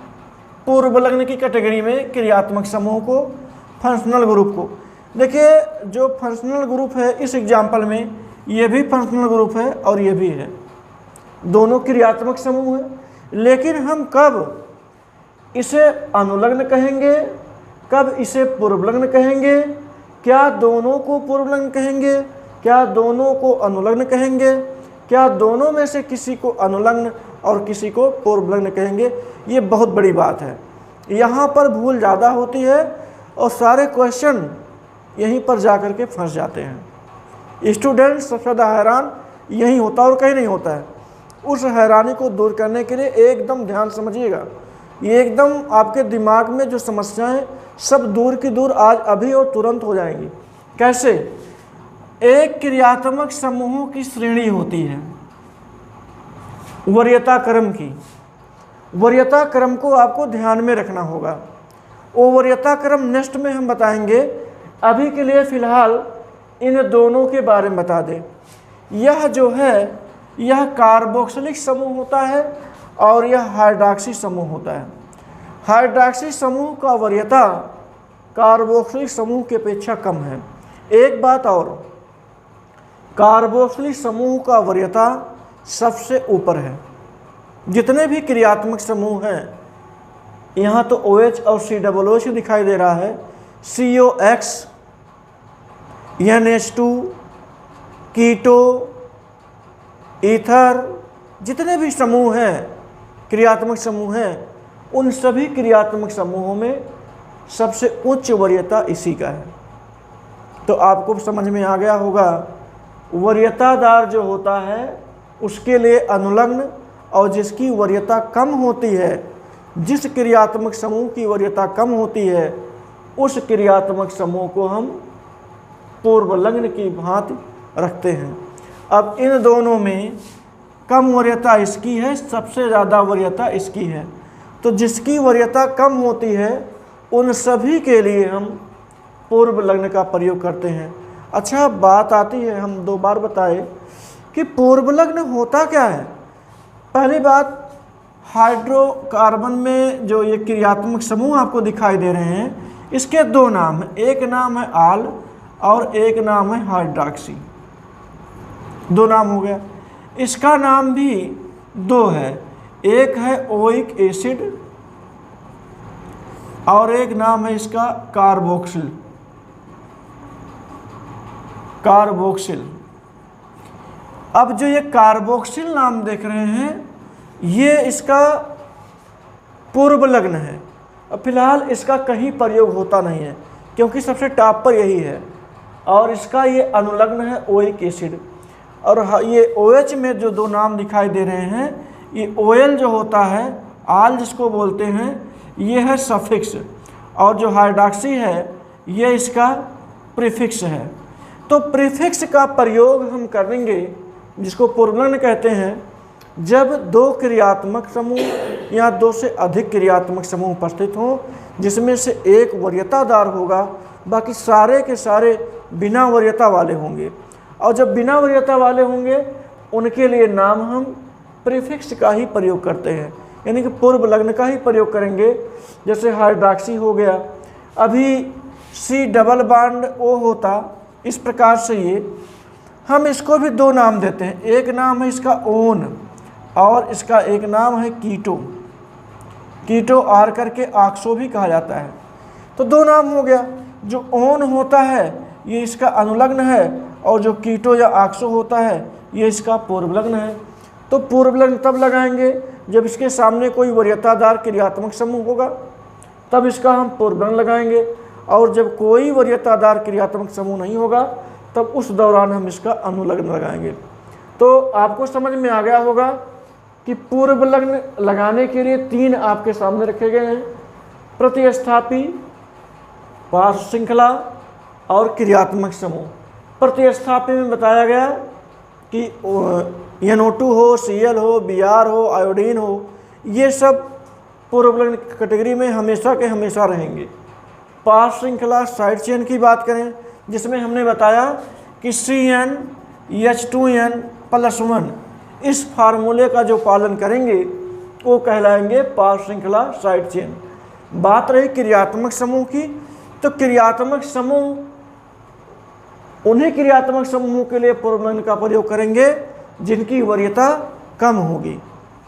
A: पूर्व लग्न की कैटेगरी में, क्रियात्मक समूह को, फंक्शनल ग्रुप को। देखिए जो फंक्शनल ग्रुप है, इस एग्जाम्पल में ये भी फंक्शनल ग्रुप है और ये भी है, दोनों क्रियात्मक समूह है। लेकिन हम कब इसे अनुलग्न कहेंगे, कब इसे पूर्व लग्न कहेंगे, क्या दोनों को पूर्व लग्न कहेंगे, क्या दोनों को अनुलग्न कहेंगे, क्या दोनों में से किसी को अनुलग्न और किसी को पूर्व लग्न कहेंगे, ये बहुत बड़ी बात है। यहाँ पर भूल ज़्यादा होती है और सारे क्वेश्चन यहीं पर जा कर के फंस जाते हैं। स्टूडेंट सबसे ज़्यादा हैरान यही होता है और कहीं नहीं होता है। उस हैरानी को दूर करने के लिए एकदम ध्यान समझिएगा, ये एकदम आपके दिमाग में जो समस्याएं सब दूर की दूर आज अभी और तुरंत हो जाएंगी। कैसे? एक क्रियात्मक समूहों की श्रेणी होती है वरीयता क्रम की। वरीयता क्रम को आपको ध्यान में रखना होगा। वो वरीयता क्रम नेक्स्ट में हम बताएंगे। अभी के लिए फिलहाल इन दोनों के बारे में बता दें। यह जो है यह कार्बोक्सिलिक समूह होता है और यह हाइड्रॉक्सी समूह होता है। हाइड्रॉक्सी समूह का वरीयता कार्बोक्सिलिक समूह की अपेक्षा कम है। एक बात और, कार्बोक्सिलिक समूह का वरीयता सबसे ऊपर है। जितने भी क्रियात्मक समूह हैं, यहाँ तो OH और COOH दिखाई दे रहा है, COX, NH2, कीटो, ईथर, जितने भी समूह हैं क्रियात्मक समूह हैं, उन सभी क्रियात्मक समूहों में सबसे उच्च वरीयता इसी का है। तो आपको समझ में आ गया होगा, वरीयतादार जो होता है उसके लिए अनुलग्न, और जिसकी वरीयता कम होती है, जिस क्रियात्मक समूह की वरीयता कम होती है, उस क्रियात्मक समूह को हम पूर्वलग्न की भांति रखते हैं। अब इन दोनों में कम वरीयता इसकी है, सबसे ज़्यादा वरीयता इसकी है। तो जिसकी वरीयता कम होती है उन सभी के लिए हम पूर्वलग्न का प्रयोग करते हैं। अच्छा, बात आती है, हम 2 बार बताए कि पूर्वलग्न होता क्या है। पहली बात, हाइड्रोकार्बन में जो ये क्रियात्मक समूह आपको दिखाई दे रहे हैं, इसके 2 नाम हैं। एक नाम है आल और एक नाम है हाइड्रॉक्सी। 2 नाम हो गया। इसका नाम भी 2 है, एक है ओइक एसिड और एक नाम है इसका कार्बोक्सिल। अब जो ये कार्बोक्सिल नाम देख रहे हैं, ये इसका पूर्वलग्न है। अब फिलहाल इसका कहीं प्रयोग होता नहीं है क्योंकि सबसे टॉप पर यही है, और इसका ये अनुलग्न है ओइक एसिड। और ये OH में जो 2 नाम दिखाई दे रहे हैं, ये OL जो होता है, आल जिसको बोलते हैं, ये है सफिक्स, और जो हाइड्रॉक्सी है ये इसका प्रीफिक्स है। तो प्रीफिक्स का प्रयोग हम करेंगे, जिसको पूर्वलग्न कहते हैं, जब 2 क्रियात्मक समूह या 2 से अधिक क्रियात्मक समूह उपस्थित हों, जिसमें से एक वरीयतादार होगा, बाकी सारे के सारे बिना वरीयता वाले होंगे। और जब बिना वरीयता वाले होंगे, उनके लिए नाम हम प्रीफिक्स का ही प्रयोग करते हैं, यानी कि पूर्वलग्न का ही प्रयोग करेंगे। जैसे हाइड्रॉक्सी हो गया, अभी C डबल बॉन्ड O होता, इस प्रकार से ये हम इसको भी 2 नाम देते हैं। एक नाम है इसका ओन और इसका एक नाम है कीटो। कीटो आर करके ऑक्सो भी कहा जाता है। तो 2 नाम हो गया। जो ओन होता है ये इसका अनुलग्न है, और जो कीटो या ऑक्सो होता है ये इसका पूर्वलग्न है। तो पूर्वलग्न तब लगाएंगे जब इसके सामने कोई वरीयतादार क्रियात्मक समूह होगा, तब इसका हम पूर्वलग्न लगाएंगे, और जब कोई वरीयतादार क्रियात्मक समूह नहीं होगा तब उस दौरान हम इसका अनुलग्न लगाएंगे। तो आपको समझ में आ गया होगा कि पूर्वलग्न लगाने के लिए 3 आपके सामने रखे गए हैं: प्रतिस्थापी, पार्श्व श्रृंखला और क्रियात्मक समूह। प्रतिस्थापी में बताया गया कि NO2 हो, Cl हो, Br हो, आयोडीन हो, ये सब पूर्वलग्न कैटेगरी में हमेशा के हमेशा रहेंगे। पार्श्व श्रृंखला साइड चेन की बात करें, जिसमें हमने बताया कि CnH2n+1 इस फार्मूले का जो पालन करेंगे वो कहलाएंगे पार्श्व श्रृंखला साइड चेन। बात रही क्रियात्मक समूह की, तो क्रियात्मक समूह, उन्हीं क्रियात्मक समूह के लिए पूर्वलग्न का प्रयोग करेंगे जिनकी वरीयता कम होगी।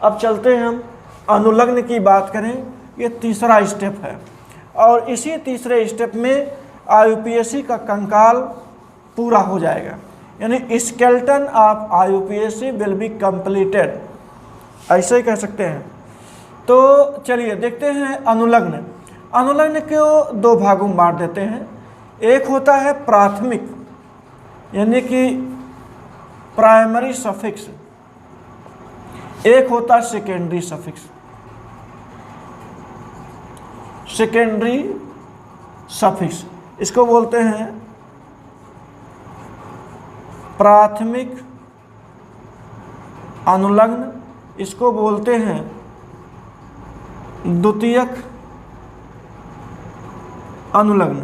A: अब चलते हैं हम अनुलग्न की बात करें, ये तीसरा स्टेप है, और इसी तीसरे स्टेप में IUPAC का कंकाल पूरा हो जाएगा, यानी skeleton of IUPAC will be completed, ऐसे ही कह सकते हैं। तो चलिए देखते हैं अनुलग्न। अनुलग्न को 2 भागों में बांट देते हैं। एक होता है प्राथमिक, यानी कि प्राइमरी सफिक्स, एक होता है सेकेंडरी सफिक्स। सेकेंडरी सफिक्स इसको बोलते हैं प्राथमिक अनुलग्न, इसको बोलते हैं द्वितीयक अनुलग्न।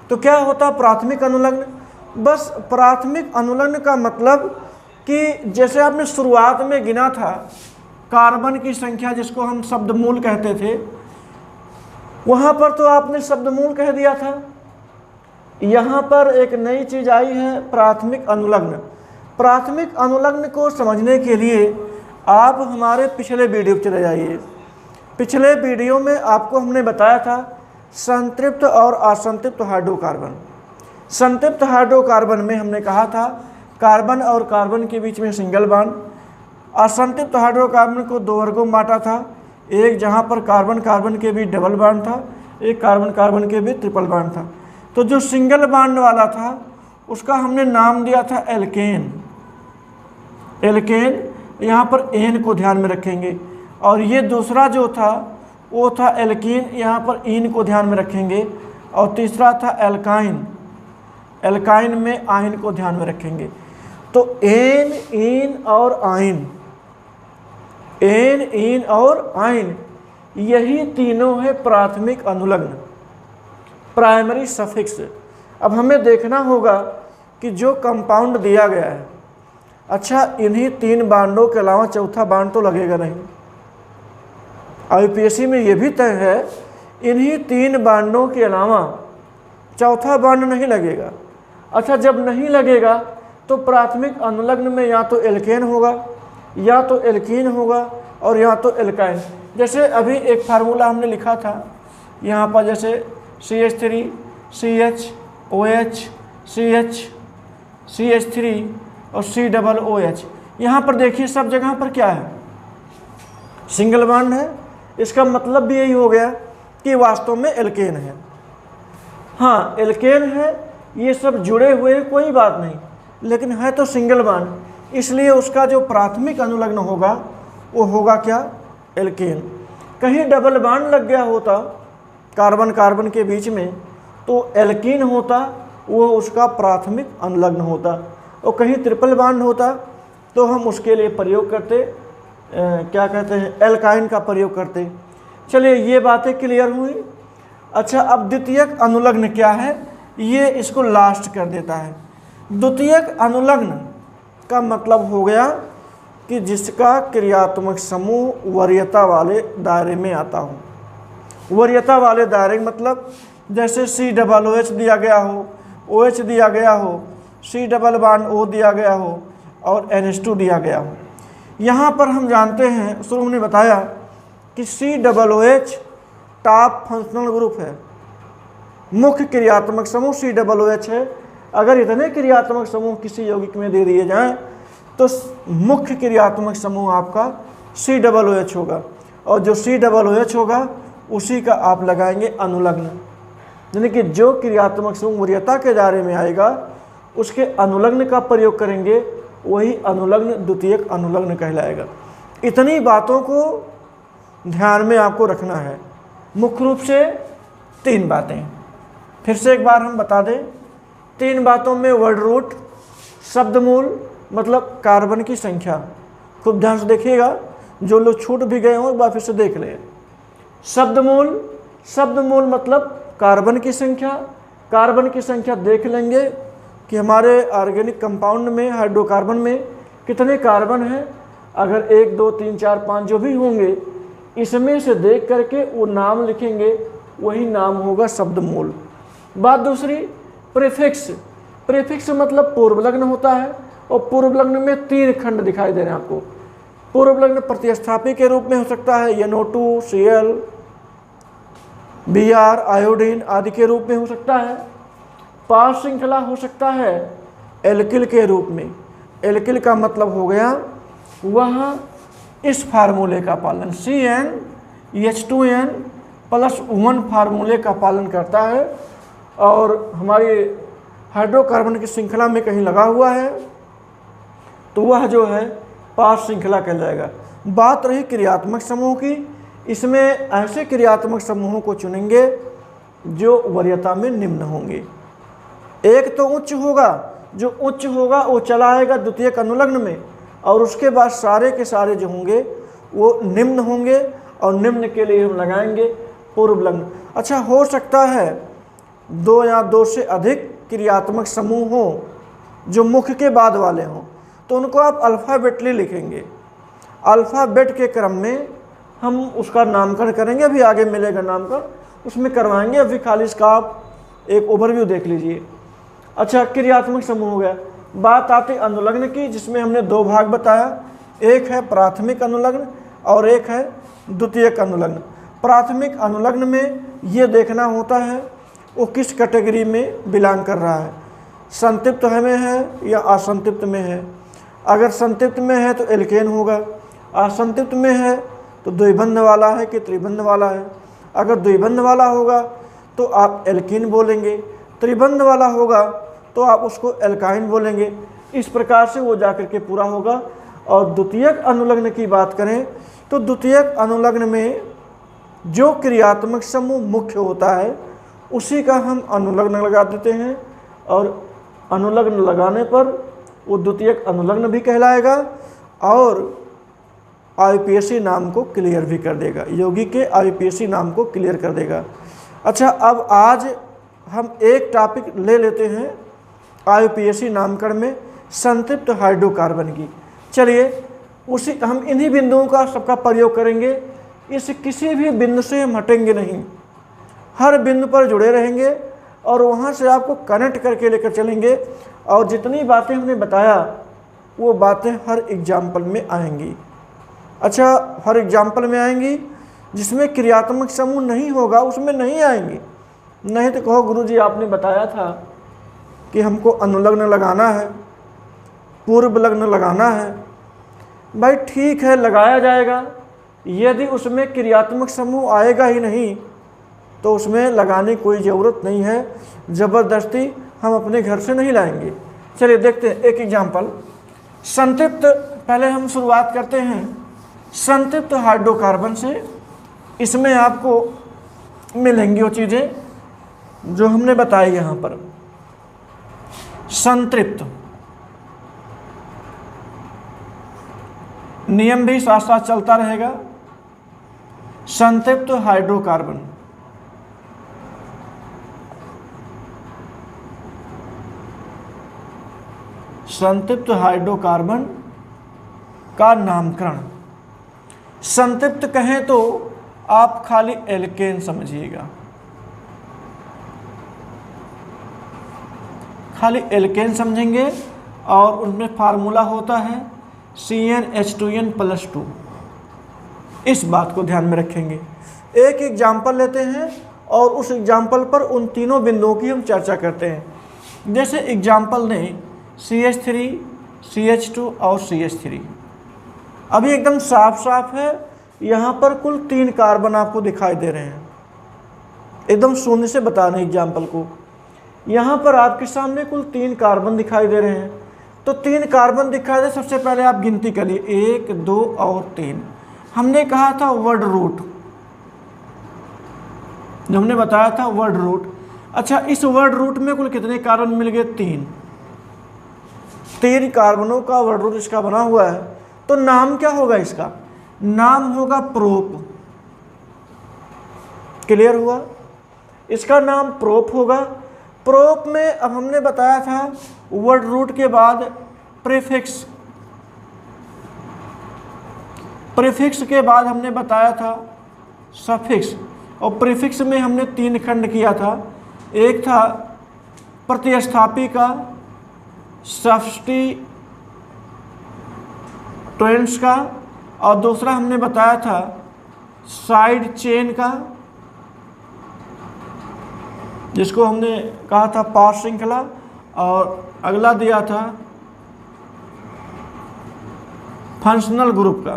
A: तो क्या होता है प्राथमिक अनुलग्न? बस प्राथमिक अनुलग्न का मतलब कि जैसे आपने शुरुआत में गिना था कार्बन की संख्या जिसको हम शब्दमूल कहते थे, वहाँ पर तो आपने शब्दमूल कह दिया था। यहाँ पर एक नई चीज़ आई है प्राथमिक अनुलग्न। प्राथमिक अनुलग्न को समझने के लिए आप हमारे पिछले वीडियो पर चले जाइए। पिछले वीडियो में आपको हमने बताया था संतृप्त और असंतृप्त हाइड्रोकार्बन। संतृप्त हाइड्रोकार्बन में हमने कहा था कार्बन और कार्बन के बीच में सिंगल बॉन्ड। असंतृप्त हाइड्रोकार्बन को दो वर्गों में बांटा था, एक जहाँ पर कार्बन कार्बन के बीच डबल बॉन्ड था, एक कार्बन कार्बन के बीच ट्रिपल बॉन्ड था। तो जो सिंगल बॉन्ड वाला था उसका हमने नाम दिया था एल्केन। एल्केन, यहाँ पर एन को ध्यान में रखेंगे। और ये दूसरा जो था वो था एल्कीन, यहाँ पर इन को ध्यान में रखेंगे। और तीसरा था एल्काइन, एल्काइन में आइन को ध्यान में रखेंगे। तो एन, इन और आइन, एन, इन और आइन, यही तीनों है प्राथमिक अनुलग्न, प्राइमरी सफिक्स। अब हमें देखना होगा कि जो कंपाउंड दिया गया है, अच्छा इन्हीं तीन बांडों के अलावा चौथा बांड तो लगेगा नहीं। यूपीएससी में ये भी तय है इन्हीं तीन बांडों के अलावा चौथा बांड नहीं लगेगा। अच्छा जब नहीं लगेगा तो प्राथमिक अनुलग्न में या तो एल्केन होगा, या तो एल्कीन होगा, और या तो एल्काइन। जैसे अभी एक फार्मूला हमने लिखा था यहाँ पर, जैसे CH3 CH OH CH CH3 और COOH। यहाँ पर देखिए सब जगह पर क्या है, सिंगल बॉन्ड है। इसका मतलब भी यही हो गया कि वास्तव में एल्केन है। हाँ एल्केन है, ये सब जुड़े हुए कोई बात नहीं, लेकिन है तो सिंगल बॉन्ड, इसलिए उसका जो प्राथमिक अनुलग्न होगा वो होगा क्या, एल्केन। कहीं डबल बॉन्ड लग गया होता कार्बन कार्बन के बीच में तो एल्कीन होता, वो उसका प्राथमिक अनुलग्न होता। और कहीं ट्रिपल बॉन्ड होता तो हम उसके लिए प्रयोग करते क्या कहते हैं, एल्काइन का प्रयोग करते। चलिए ये बातें क्लियर हुई। अच्छा अब द्वितीयक अनुलग्न क्या है, ये इसको लास्ट कर देता है। द्वितीयक अनुलग्न का मतलब हो गया कि जिसका क्रियात्मक समूह वरीयता वाले दायरे में आता हो। वरीयता वाले दायरे मतलब जैसे COOH दिया गया हो, OH दिया गया हो, C डबल बॉन्ड O दिया गया हो और NH2 दिया गया हो। यहाँ पर हम जानते हैं, शुरू में बताया कि COOH टॉप फंक्शनल ग्रुप है, मुख्य क्रियात्मक समूह COOH है। अगर इतने क्रियात्मक समूह किसी यौगिक में दे दिए जाएं तो मुख्य क्रियात्मक समूह आपका COOH होगा, और जो COOH होगा उसी का आप लगाएंगे अनुलग्न। यानी कि जो क्रियात्मक समूह वरीयता के दायरे में आएगा उसके अनुलग्न का प्रयोग करेंगे, वही अनुलग्न द्वितीयक अनुलग्न कहलाएगा। इतनी बातों को ध्यान में आपको रखना है। मुख्य रूप से तीन बातें, फिर से एक बार हम बता दें। तीन बातों में वर्ड रूट, शब्दमूल मतलब कार्बन की संख्या, खूब ध्यान से देखिएगा, जो लोग छूट भी गए हों एक बार फिर से देख लें। शब्दमूल, शब्दमूल मतलब कार्बन की संख्या। कार्बन की संख्या देख लेंगे कि हमारे ऑर्गेनिक कंपाउंड में हाइड्रोकार्बन में कितने कार्बन हैं। अगर 1 2 3 4 5 जो भी होंगे, इसमें से देख करके वो नाम लिखेंगे, वही नाम होगा शब्दमूल। बात दूसरी, प्रीफिक्स। प्रीफिक्स मतलब पूर्वलग्न होता है, और पूर्वलग्न में 3 खंड दिखाई दे रहे हैं आपको। पूर्वलग्न प्रतिस्थापी के रूप में हो सकता है, NO2 Cl Br आयोडीन आदि के रूप में हो सकता है। पास श्रृंखला हो सकता है एल्किल के रूप में। एल्किल का मतलब हो गया वह इस फार्मूले का पालन CnH2n + 1 फार्मूले का पालन करता है, और हमारी हाइड्रोकार्बन की श्रृंखला में कहीं लगा हुआ है तो वह जो है पास श्रृंखला कहलाएगा। बात रही क्रियात्मक समूह की, इसमें ऐसे क्रियात्मक समूहों को चुनेंगे जो वरीयता में निम्न होंगे। एक तो उच्च होगा जो उच्च होगा वो चला आएगा द्वितीयक अनुलग्न में, और उसके बाद सारे के सारे जो होंगे वो निम्न होंगे, और निम्न के लिए हम लगाएंगे पूर्व लग्न। अच्छा, हो सकता है 2 या 2 से अधिक क्रियात्मक समूह हों जो मुख्य के बाद वाले हों, तो उनको आप अल्फ़ाबेटली लिखेंगे। अल्फ़ाबेट के क्रम में हम उसका नामकरण करेंगे, अभी आगे मिलेगा नामकरण, उसमें करवाएंगे। अभी खाली इसका आप एक ओवरव्यू देख लीजिए। अच्छा, क्रियात्मक समूह हो गया। बात आती अनुलग्न की, जिसमें हमने 2 भाग बताया, एक है प्राथमिक अनुलग्न और एक है द्वितीयक अनुलग्न। प्राथमिक अनुलग्न में ये देखना होता है वो किस कैटेगरी में बिलोंग कर रहा है, संतृप्त में है या असंतृप्त में है। अगर संतृप्त में है तो एल्केन होगा, असंतृप्त में है तो द्विबंध वाला है कि त्रिबंध वाला है। अगर द्विबंध वाला होगा तो आप एल्कीन बोलेंगे, त्रिबंध वाला होगा तो आप उसको एल्काइन बोलेंगे। इस प्रकार से वो जाकर के पूरा होगा। और द्वितीयक अनुलग्न की बात करें तो द्वितीयक अनुलग्न में जो क्रियात्मक समूह मुख्य होता है उसी का हम अनुलग्न लगा देते हैं, और अनुलग्न लगाने पर वो द्वितीयक अनुलग्न भी कहलाएगा और IUPAC नाम को क्लियर भी कर देगा, योगी के IUPAC नाम को क्लियर कर देगा। अच्छा, अब आज हम एक टॉपिक ले लेते हैं IUPAC नामकरण में संतृप्त हाइड्रोकार्बन की। चलिए उसी हम इन्हीं बिंदुओं का सबका प्रयोग करेंगे। इस किसी भी बिंदु से हम हटेंगे नहीं, हर बिंदु पर जुड़े रहेंगे और वहाँ से आपको कनेक्ट करके लेकर चलेंगे। और जितनी बातें हमने बताया वो बातें हर एग्जाम्पल में आएंगी। अच्छा, हर एग्जाम्पल में आएंगी, जिसमें क्रियात्मक समूह नहीं होगा उसमें नहीं आएंगी। नहीं तो कहो गुरुजी आपने बताया था कि हमको अनुलग्न लगाना है, पूर्व लग्न लगाना है। भाई ठीक है, लगाया जाएगा। यदि उसमें क्रियात्मक समूह आएगा ही नहीं तो उसमें लगाने की कोई ज़रूरत नहीं है, ज़बरदस्ती हम अपने घर से नहीं लाएंगे। चलिए देखते हैं एक एग्जाम्पल। संतृप्त, पहले हम शुरुआत करते हैं संतृप्त हाइड्रोकार्बन से। इसमें आपको मिलेंगी वो चीज़ें जो हमने बताई यहाँ पर। संतृप्त नियम भी साथ साथ चलता रहेगा। संतृप्त हाइड्रोकार्बन, संतृप्त हाइड्रोकार्बन का नामकरण। संतृप्त कहें तो आप खाली एल्केन समझिएगा, खाली एल्केन समझेंगे और उनमें फार्मूला होता है CnH2n+2। इस बात को ध्यान में रखेंगे। एक एग्जाम्पल लेते हैं और उस एग्जाम्पल पर उन तीनों बिंदुओं की हम चर्चा करते हैं। जैसे एग्जाम्पल ने CH3, CH2 और CH3। अभी एकदम साफ साफ है, यहाँ पर कुल 3 कार्बन आपको दिखाई दे रहे हैं। एकदम शून्य से बता रहे हैं एग्जाम्पल को। यहाँ पर आपके सामने कुल 3 कार्बन दिखाई दे रहे हैं। तो 3 कार्बन दिखाई दे, सबसे पहले आप गिनती करिए, 1, 2 और 3। हमने कहा था वर्ड रूट, जो हमने बताया था वर्ड रूट। अच्छा, इस वर्ड रूट में कुल कितने कार्बन मिल गए? 3 कार्बनों का वर्ड रूट इसका बना हुआ है। तो नाम क्या होगा इसका? नाम होगा प्रोप। क्लियर हुआ? इसका नाम प्रोप होगा। प्रोप में अब हमने बताया था वर्ड रूट के बाद प्रीफिक्स, प्रीफिक्स के बाद हमने बताया था सफिक्स, और प्रीफिक्स में हमने 3 खंड किया था। एक था प्रतिस्थापी का, सब्स्टिट्यूएंट्स का, और दूसरा हमने बताया था साइड चेन का, जिसको हमने कहा था पार श्रृंखला, और अगला दिया था फंक्शनल ग्रुप का।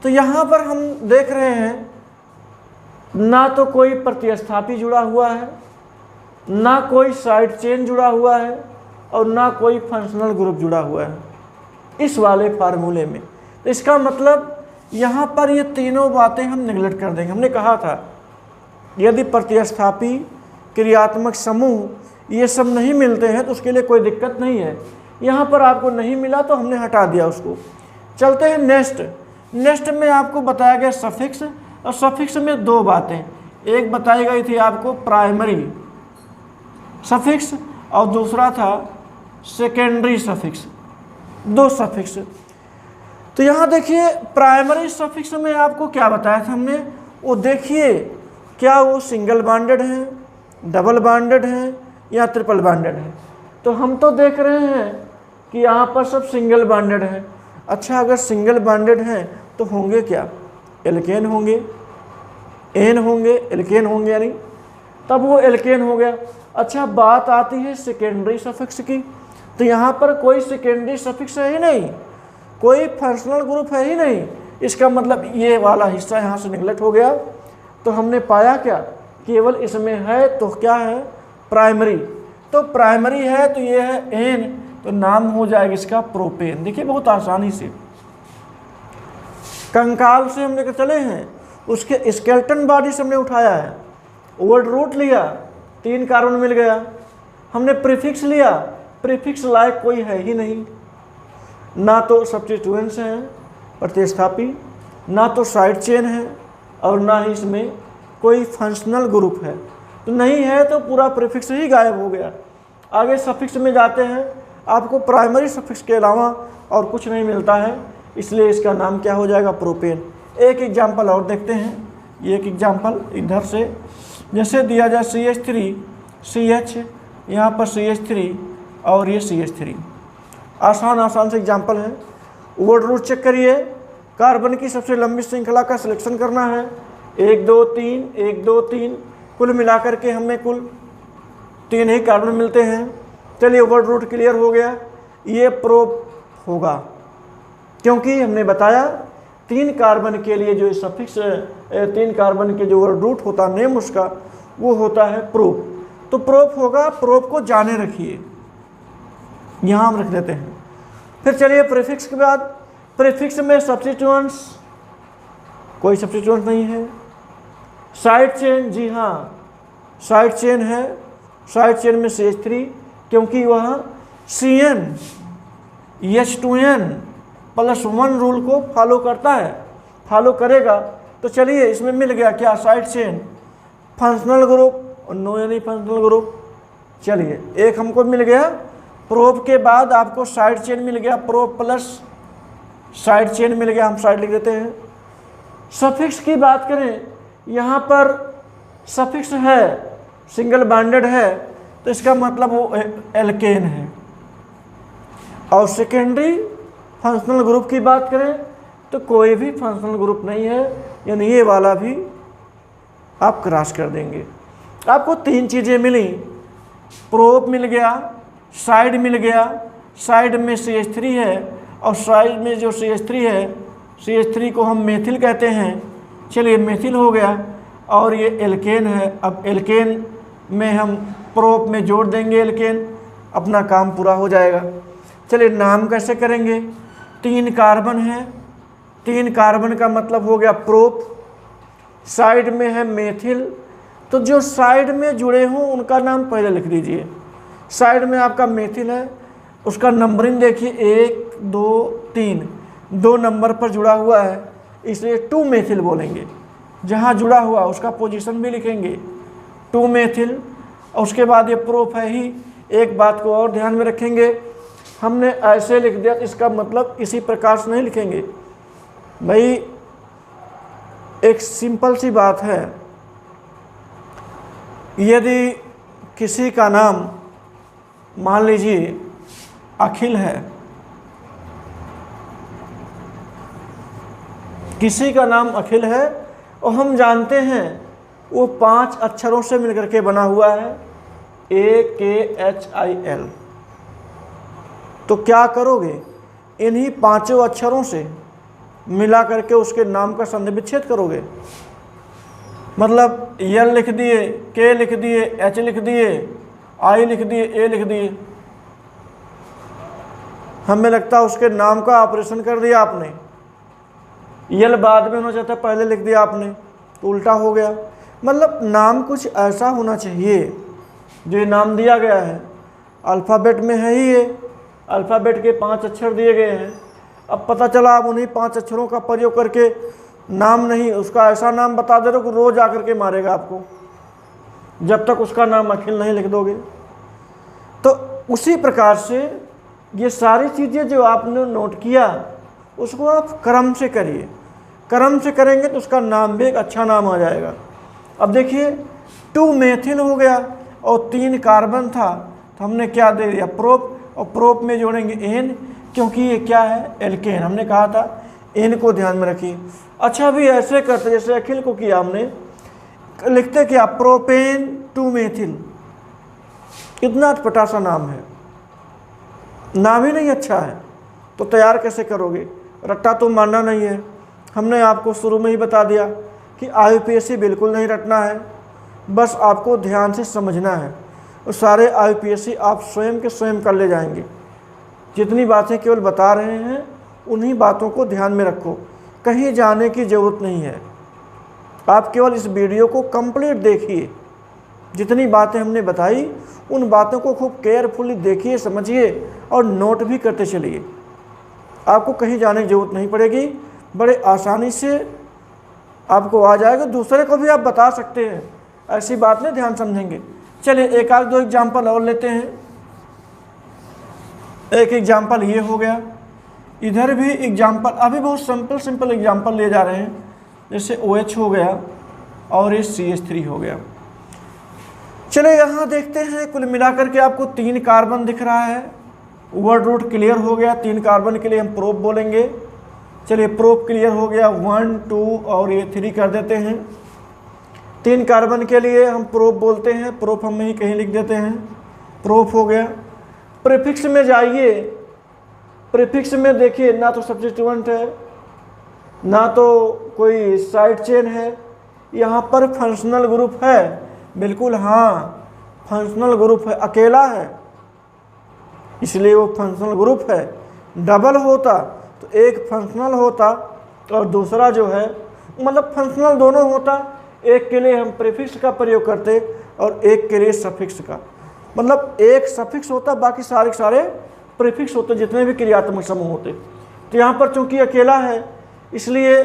A: तो यहाँ पर हम देख रहे हैं ना तो कोई प्रतिस्थापी जुड़ा हुआ है, ना कोई साइड चेन जुड़ा हुआ है, और ना कोई फंक्शनल ग्रुप जुड़ा हुआ है इस वाले फार्मूले में। तो इसका मतलब यहाँ पर ये तीनों बातें हम निगलेक्ट कर देंगे। हमने कहा था यदि प्रतिस्थापी, क्रियात्मक समूह ये सब नहीं मिलते हैं तो उसके लिए कोई दिक्कत नहीं है। यहाँ पर आपको नहीं मिला तो हमने हटा दिया उसको। चलते हैं नेक्स्ट। नेक्स्ट में आपको बताया गया सफिक्स, और सफिक्स में दो बातें, एक बताई गई थी आपको प्राइमरी सफिक्स और दूसरा था सेकेंडरी सफिक्स, दो सफिक्स। तो यहाँ देखिए प्राइमरी सफिक्स में आपको क्या बताया था हमने, वो देखिए क्या वो सिंगल बॉन्डेड है, डबल बॉन्डेड है या ट्रिपल बॉन्डेड है। तो हम तो देख रहे हैं कि यहाँ पर सब सिंगल बॉन्डेड है। अच्छा, अगर सिंगल बॉन्डेड है तो होंगे क्या, एल्केन होंगे, एन होंगे, एल्केन होंगे यानी, तब वो एल्केन हो गया। अच्छा, बात आती है सेकेंडरी सफिक्स की, तो यहाँ पर कोई सेकेंडरी सफिक्स है ही नहीं, कोई फंक्शनल ग्रुप है ही नहीं। इसका मतलब ये वाला हिस्सा यहाँ से निगलेक्ट हो गया। तो हमने पाया क्या, केवल इसमें है तो क्या है, प्राइमरी। तो प्राइमरी है तो ये है एन, तो नाम हो जाएगा इसका प्रोपेन। देखिए बहुत आसानी से कंकाल से हम लेकर चले हैं, उसके स्केलेटन बॉडी से हमने उठाया है, वर्ड रूट लिया, 3 कार्बन मिल गया। हमने प्रीफिक्स लिया, प्रीफिक्स लायक कोई है ही नहीं, ना तो सब्स्टिट्यूएंट्स हैं प्रतिस्थापी, ना तो साइड चेन है, और ना ही इसमें कोई फंक्शनल ग्रुप है। तो नहीं है तो पूरा प्रीफिक्स ही गायब हो गया। आगे सफिक्स में जाते हैं, आपको प्राइमरी सफिक्स के अलावा और कुछ नहीं मिलता है, इसलिए इसका नाम क्या हो जाएगा, प्रोपेन। एक एग्जाम्पल और देखते हैं, ये एक एग्जाम्पल इधर से, जैसे दिया जाए CH3 CH, यहाँ पर CH3 और ये CH3। आसान से एग्जाम्पल है। वर्ड रूट चेक करिए, कार्बन की सबसे लंबी श्रृंखला का सिलेक्शन करना है, 1 2 3 1 2 3, कुल मिलाकर के हमें कुल 3 ही कार्बन मिलते हैं। चलिए वर्ड रूट क्लियर हो गया, ये प्रोप होगा, क्योंकि हमने बताया 3 कार्बन के लिए जो सफिक्स 3 कार्बन के जो वर्ड रूट होता नेम उसका, वो होता है प्रोप। तो प्रोप होगा, प्रोप को जाने रखिए, यहाँ हम रख देते हैं। फिर चलिए प्रीफिक्स के बाद, प्रीफिक्स में सब्स्टिट्यूएंट्स, कोई सब्स्टिट्यूएंट नहीं है। साइड चेन, जी हाँ साइड चेन है, साइड चेन में CH3, क्योंकि वह CN H2N+1 रूल को फॉलो करता है, फॉलो करेगा। तो चलिए इसमें मिल गया क्या, साइड चेन, फंक्शनल ग्रुप और नो यानी फंक्शनल ग्रुप। चलिए एक हमको मिल गया, प्रोप के बाद आपको साइड चेन मिल गया, प्रोप प्लस साइड चेन मिल गया, हम साइड लिख देते हैं। सफिक्स की बात करें, यहाँ पर सफिक्स है, सिंगल बॉन्डेड है, तो इसका मतलब वो एल्केन है। और सेकेंडरी फंक्शनल ग्रुप की बात करें तो कोई भी फंक्शनल ग्रुप नहीं है, यानी ये वाला भी आप क्रॉस कर देंगे। आपको 3 चीज़ें मिली, प्रोप मिल गया, साइड मिल गया, साइड में CH3 है, और साइड में जो CH3 है, CH3 को हम मेथिल कहते हैं। चलिए मेथिल हो गया, और ये एल्केन है। अब एल्केन में हम प्रोप में जोड़ देंगे एल्केन, अपना काम पूरा हो जाएगा। चलिए नाम कैसे करेंगे, 3 कार्बन है, 3 कार्बन का मतलब हो गया प्रोप, साइड में है मेथिल, तो जो साइड में जुड़े हों उनका नाम पहले लिख दीजिए। साइड में आपका मेथिल है, उसका नंबरिंग देखिए 1 2 3, 2 नंबर पर जुड़ा हुआ है, इसलिए 2 मेथिल बोलेंगे। जहाँ जुड़ा हुआ उसका पोजीशन भी लिखेंगे 2 मेथिल। और उसके बाद ये प्रोप है ही। एक बात को और ध्यान में रखेंगे, हमने ऐसे लिख दिया, इसका मतलब इसी प्रकार से नहीं लिखेंगे भाई। एक सिंपल सी बात है, यदि किसी का नाम मान लीजिए अखिल है, किसी का नाम अखिल है और हम जानते हैं वो 5 अक्षरों से मिलकर के बना हुआ है, AKHIL, तो क्या करोगे, इन्हीं 5 अक्षरों से मिला करके उसके नाम का संधि विच्छेद करोगे। मतलब L लिख दिए, K लिख दिए, H लिख दिए, I लिख दिए, A लिख दिए, हमें लगता है उसके नाम का ऑपरेशन कर दिया आपने। L बाद में होना चाहता, पहले लिख दिया आपने, तो उल्टा हो गया। मतलब नाम कुछ ऐसा होना चाहिए जो ये नाम दिया गया है अल्फ़ाबेट में है ही ये, अल्फ़ाबेट के 5 अक्षर दिए गए हैं। अब पता चला आप उन्हीं 5 अक्षरों का प्रयोग करके नाम नहीं, उसका ऐसा नाम बता दे रहे हो कि रोज़ आकर के मारेगा आपको, जब तक उसका नाम अखिल नहीं लिख दोगे। तो उसी प्रकार से ये सारी चीज़ें जो आपने नोट किया उसको आप क्रम से करिए, क्रम से करेंगे तो उसका नाम भी एक अच्छा नाम आ जाएगा। अब देखिए 2 मेथिल हो गया और 3 कार्बन था, तो हमने क्या दे दिया प्रोप, और प्रोप में जोड़ेंगे एन, क्योंकि ये क्या है एल्केन, हमने कहा था एन को ध्यान में रखिए। अच्छा अभी ऐसे करते जैसे अखिल को किया हमने, लिखते क्या प्रोपेन 2 मेथिल, कितना अटपटा सा नाम है, नाम ही नहीं अच्छा है, तो तैयार कैसे करोगे? रट्टा तो मानना नहीं है। हमने आपको शुरू में ही बता दिया कि IUPAC बिल्कुल नहीं रटना है, बस आपको ध्यान से समझना है, और सारे IUPAC आप स्वयं के स्वयं कर ले जाएंगे। जितनी बातें केवल बता रहे हैं उन्हीं बातों को ध्यान में रखो, कहीं जाने की ज़रूरत नहीं है। आप केवल इस वीडियो को कंप्लीट देखिए, जितनी बातें हमने बताई उन बातों को खूब केयरफुली देखिए, समझिए और नोट भी करते चलिए। आपको कहीं जाने की ज़रूरत नहीं पड़ेगी, बड़े आसानी से आपको आ जाएगा, दूसरे को भी आप बता सकते हैं, ऐसी बात नहीं, ध्यान समझेंगे। चलिए एक आध 2 एग्जाम्पल और लेते हैं। एक एग्जाम्पल ये हो गया, इधर भी एग्जाम्पल, अभी बहुत सिंपल एग्जाम्पल ले जा रहे हैं, जैसे OH हो गया और ये CH3 हो गया। चलिए यहाँ देखते हैं, कुल मिलाकर के आपको 3 कार्बन दिख रहा है, वर्ड रूट क्लियर हो गया। 3 कार्बन के लिए हम प्रोप बोलेंगे। चलिए प्रोप क्लियर हो गया, 1 2 और ये 3 कर देते हैं। 3 कार्बन के लिए हम प्रोप बोलते हैं, प्रोप हम यहीं कहीं लिख देते हैं, प्रोप हो गया। प्रीफिक्स में जाइए, प्रीफिक्स में देखिए ना तो सब्स्टिट्यूएंट है ना तो कोई साइड चेन है, यहाँ पर फंक्शनल ग्रुप है, बिल्कुल हाँ फंक्शनल ग्रुप है, अकेला है इसलिए वो फंक्शनल ग्रुप है। डबल होता तो एक फंक्शनल होता और दूसरा जो है मतलब फंक्शनल दोनों होता, एक के लिए हम प्रीफिक्स का प्रयोग करते और एक के लिए सफिक्स का, मतलब एक सफिक्स होता बाकी सारे सारे प्रीफिक्स होते जितने भी क्रियात्मक समूह होते। तो यहाँ पर चूंकि अकेला है इसलिए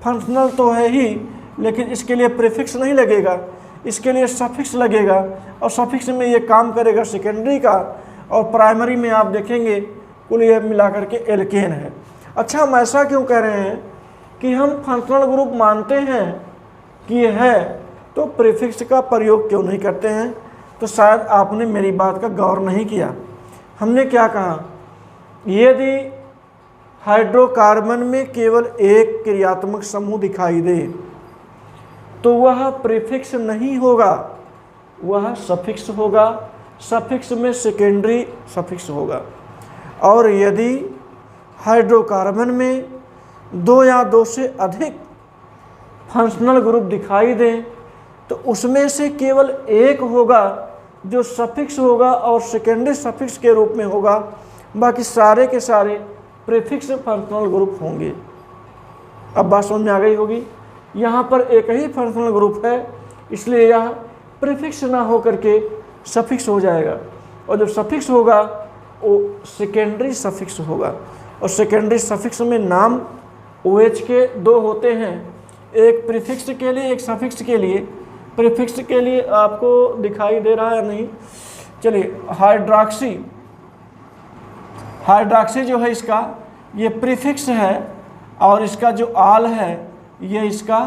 A: फंक्शनल तो है ही, लेकिन इसके लिए प्रीफिक्स नहीं लगेगा, इसके लिए सफिक्स लगेगा और सफिक्स में ये काम करेगा सेकेंडरी का, और प्राइमरी में आप देखेंगे कुल ये मिलाकर के एल्केन है। अच्छा हम ऐसा क्यों कह रहे हैं कि हम फंक्शनल ग्रुप मानते हैं कि ये है, तो प्रीफिक्स का प्रयोग क्यों नहीं करते हैं? तो शायद आपने मेरी बात का गौर नहीं किया। हमने क्या कहा, यदि हाइड्रोकार्बन में केवल एक क्रियात्मक समूह दिखाई दे तो वह प्रीफिक्स नहीं होगा, वह सफिक्स होगा, सफिक्स में सेकेंडरी सफिक्स होगा। और यदि हाइड्रोकार्बन में 2 या 2 से अधिक फंक्शनल ग्रुप दिखाई दें तो उसमें से केवल एक होगा जो सफिक्स होगा और सेकेंडरी सफिक्स के रूप में होगा, बाकी सारे के सारे प्रीफिक्स फंक्शनल ग्रुप होंगे। अब बात समझ में आ गई होगी। यहाँ पर एक ही फंक्शनल ग्रुप है इसलिए यह प्रीफिक्स ना हो करके सफिक्स हो जाएगा, और जब सफिक्स होगा वो सेकेंडरी सफिक्स होगा। और सेकेंडरी सफिक्स में नाम OH के 2 होते हैं, एक प्रीफिक्स के लिए एक सफिक्स के लिए। प्रीफिक्स के लिए आपको दिखाई दे रहा है नहीं, चलिए हाइड्रॉक्सी जो है इसका ये प्रीफिक्स है और इसका जो आल है ये इसका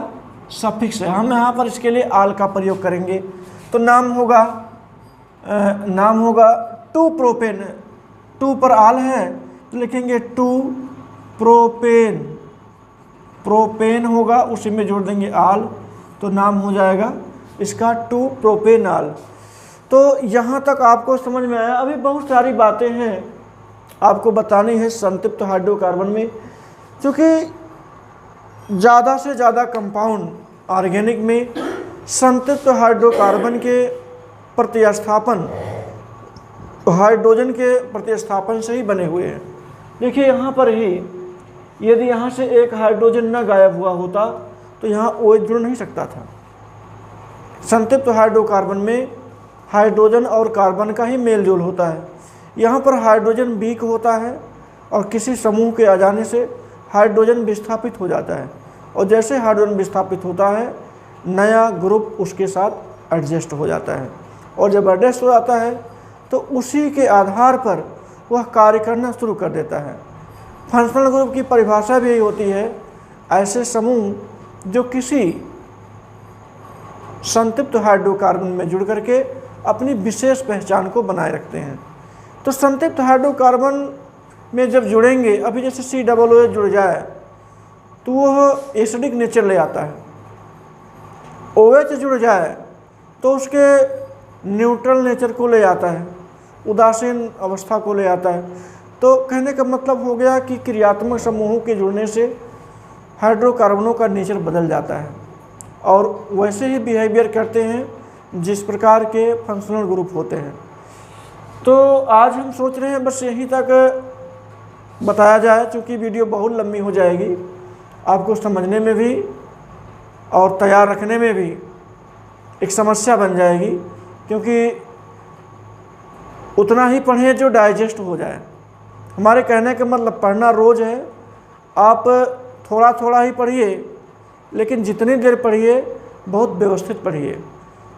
A: सफिक्स है। हम यहाँ पर इसके लिए आल का प्रयोग करेंगे तो नाम होगा 2 प्रोपेन। 2 पर आल है तो लिखेंगे 2 प्रोपेन, प्रोपेन होगा उसी में जोड़ देंगे आल तो नाम हो जाएगा इसका 2 प्रोपेनाल। तो यहाँ तक आपको समझ में आया। अभी बहुत सारी बातें हैं आपको बतानी है संतृप्त हाइड्रोकार्बन में, क्योंकि ज़्यादा से ज़्यादा कंपाउंड ऑर्गेनिक में संतृप्त हाइड्रोकार्बन के प्रतिस्थापन हाइड्रोजन के प्रतिस्थापन से ही बने हुए हैं। देखिए यहाँ पर ही यदि यहाँ से एक हाइड्रोजन न गायब हुआ होता तो यहाँ OH जुड़ नहीं सकता था। संतृप्त हाइड्रोकार्बन में हाइड्रोजन और कार्बन का ही मेल जोल होता है। यहाँ पर हाइड्रोजन वीक होता है और किसी समूह के आ जाने से हाइड्रोजन विस्थापित हो जाता है, और जैसे हाइड्रोजन विस्थापित होता है नया ग्रुप उसके साथ एडजस्ट हो जाता है, और जब एडजस्ट हो जाता है तो उसी के आधार पर वह कार्य करना शुरू कर देता है। फंक्शनल ग्रुप की परिभाषा भी यही होती है, ऐसे समूह जो किसी संतृप्त हाइड्रोकार्बन में जुड़ करके अपनी विशेष पहचान को बनाए रखते हैं। तो संतृप्त हाइड्रोकार्बन में जब जुड़ेंगे, अभी जैसे COOH जुड़ जाए तो वह एसिडिक नेचर ले आता है, OH जुड़ जाए तो उसके न्यूट्रल नेचर को ले आता है, उदासीन अवस्था को ले आता है। तो कहने का मतलब हो गया कि क्रियात्मक समूहों के जुड़ने से हाइड्रोकार्बनों का नेचर बदल जाता है और वैसे ही बिहेवियर करते हैं जिस प्रकार के फंक्शनल ग्रुप होते हैं। तो आज हम सोच रहे हैं बस यहीं तक बताया जाए, क्योंकि वीडियो बहुत लंबी हो जाएगी, आपको समझने में भी और तैयार रखने में भी एक समस्या बन जाएगी, क्योंकि उतना ही पढ़ें जो डाइजेस्ट हो जाए। हमारे कहने का मतलब पढ़ना रोज़ है, आप थोड़ा थोड़ा ही पढ़िए, लेकिन जितनी देर पढ़िए बहुत व्यवस्थित पढ़िए।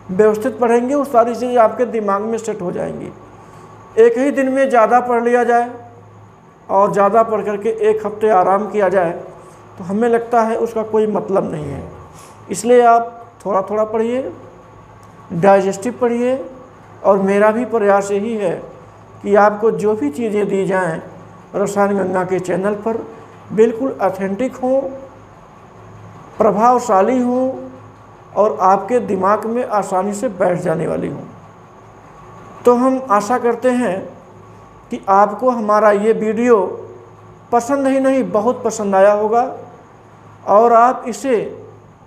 A: व्यवस्थित पढ़ेंगे वो सारी चीज़ें आपके दिमाग में सेट हो जाएंगी। एक ही दिन में ज़्यादा पढ़ लिया जाए और ज़्यादा पढ़ करके एक हफ्ते आराम किया जाए तो हमें लगता है उसका कोई मतलब नहीं है। इसलिए आप थोड़ा थोड़ा पढ़िए, डाइजेस्टिव पढ़िए, और मेरा भी प्रयास यही है कि आपको जो भी चीज़ें दी जाएं रसायन गंगा के चैनल पर बिल्कुल ऑथेंटिक हों, प्रभावशाली हों और आपके दिमाग में आसानी से बैठ जाने वाली हों। तो हम आशा करते हैं कि आपको हमारा ये वीडियो पसंद ही नहीं बहुत पसंद आया होगा, और आप इसे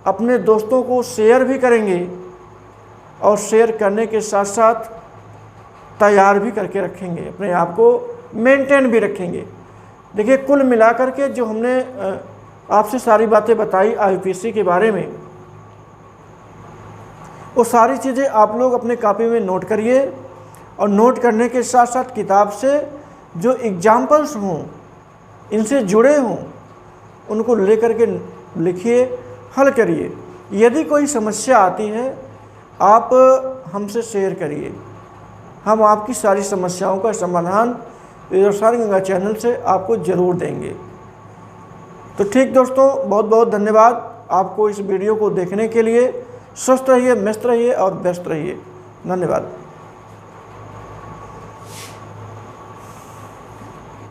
A: अपने दोस्तों को शेयर भी करेंगे, और शेयर करने के साथ साथ तैयार भी करके रखेंगे, अपने आप को मेंटेन भी रखेंगे। देखिए, कुल मिलाकर के जो हमने आपसे सारी बातें बताई IUPAC के बारे में, वो सारी चीज़ें आप लोग अपने कॉपी में नोट करिए, और नोट करने के साथ साथ किताब से जो एग्जाम्पल्स हों, इनसे जुड़े हों, उनको लेकर के लिखिए, हल करिए। यदि कोई समस्या आती है आप हमसे शेयर करिए, हम आपकी सारी समस्याओं का समाधान रसायन गंगा चैनल से आपको ज़रूर देंगे। तो ठीक दोस्तों, बहुत बहुत धन्यवाद आपको इस वीडियो को देखने के लिए। स्वस्थ रहिए, मस्त रहिए और व्यस्त रहिए। धन्यवाद।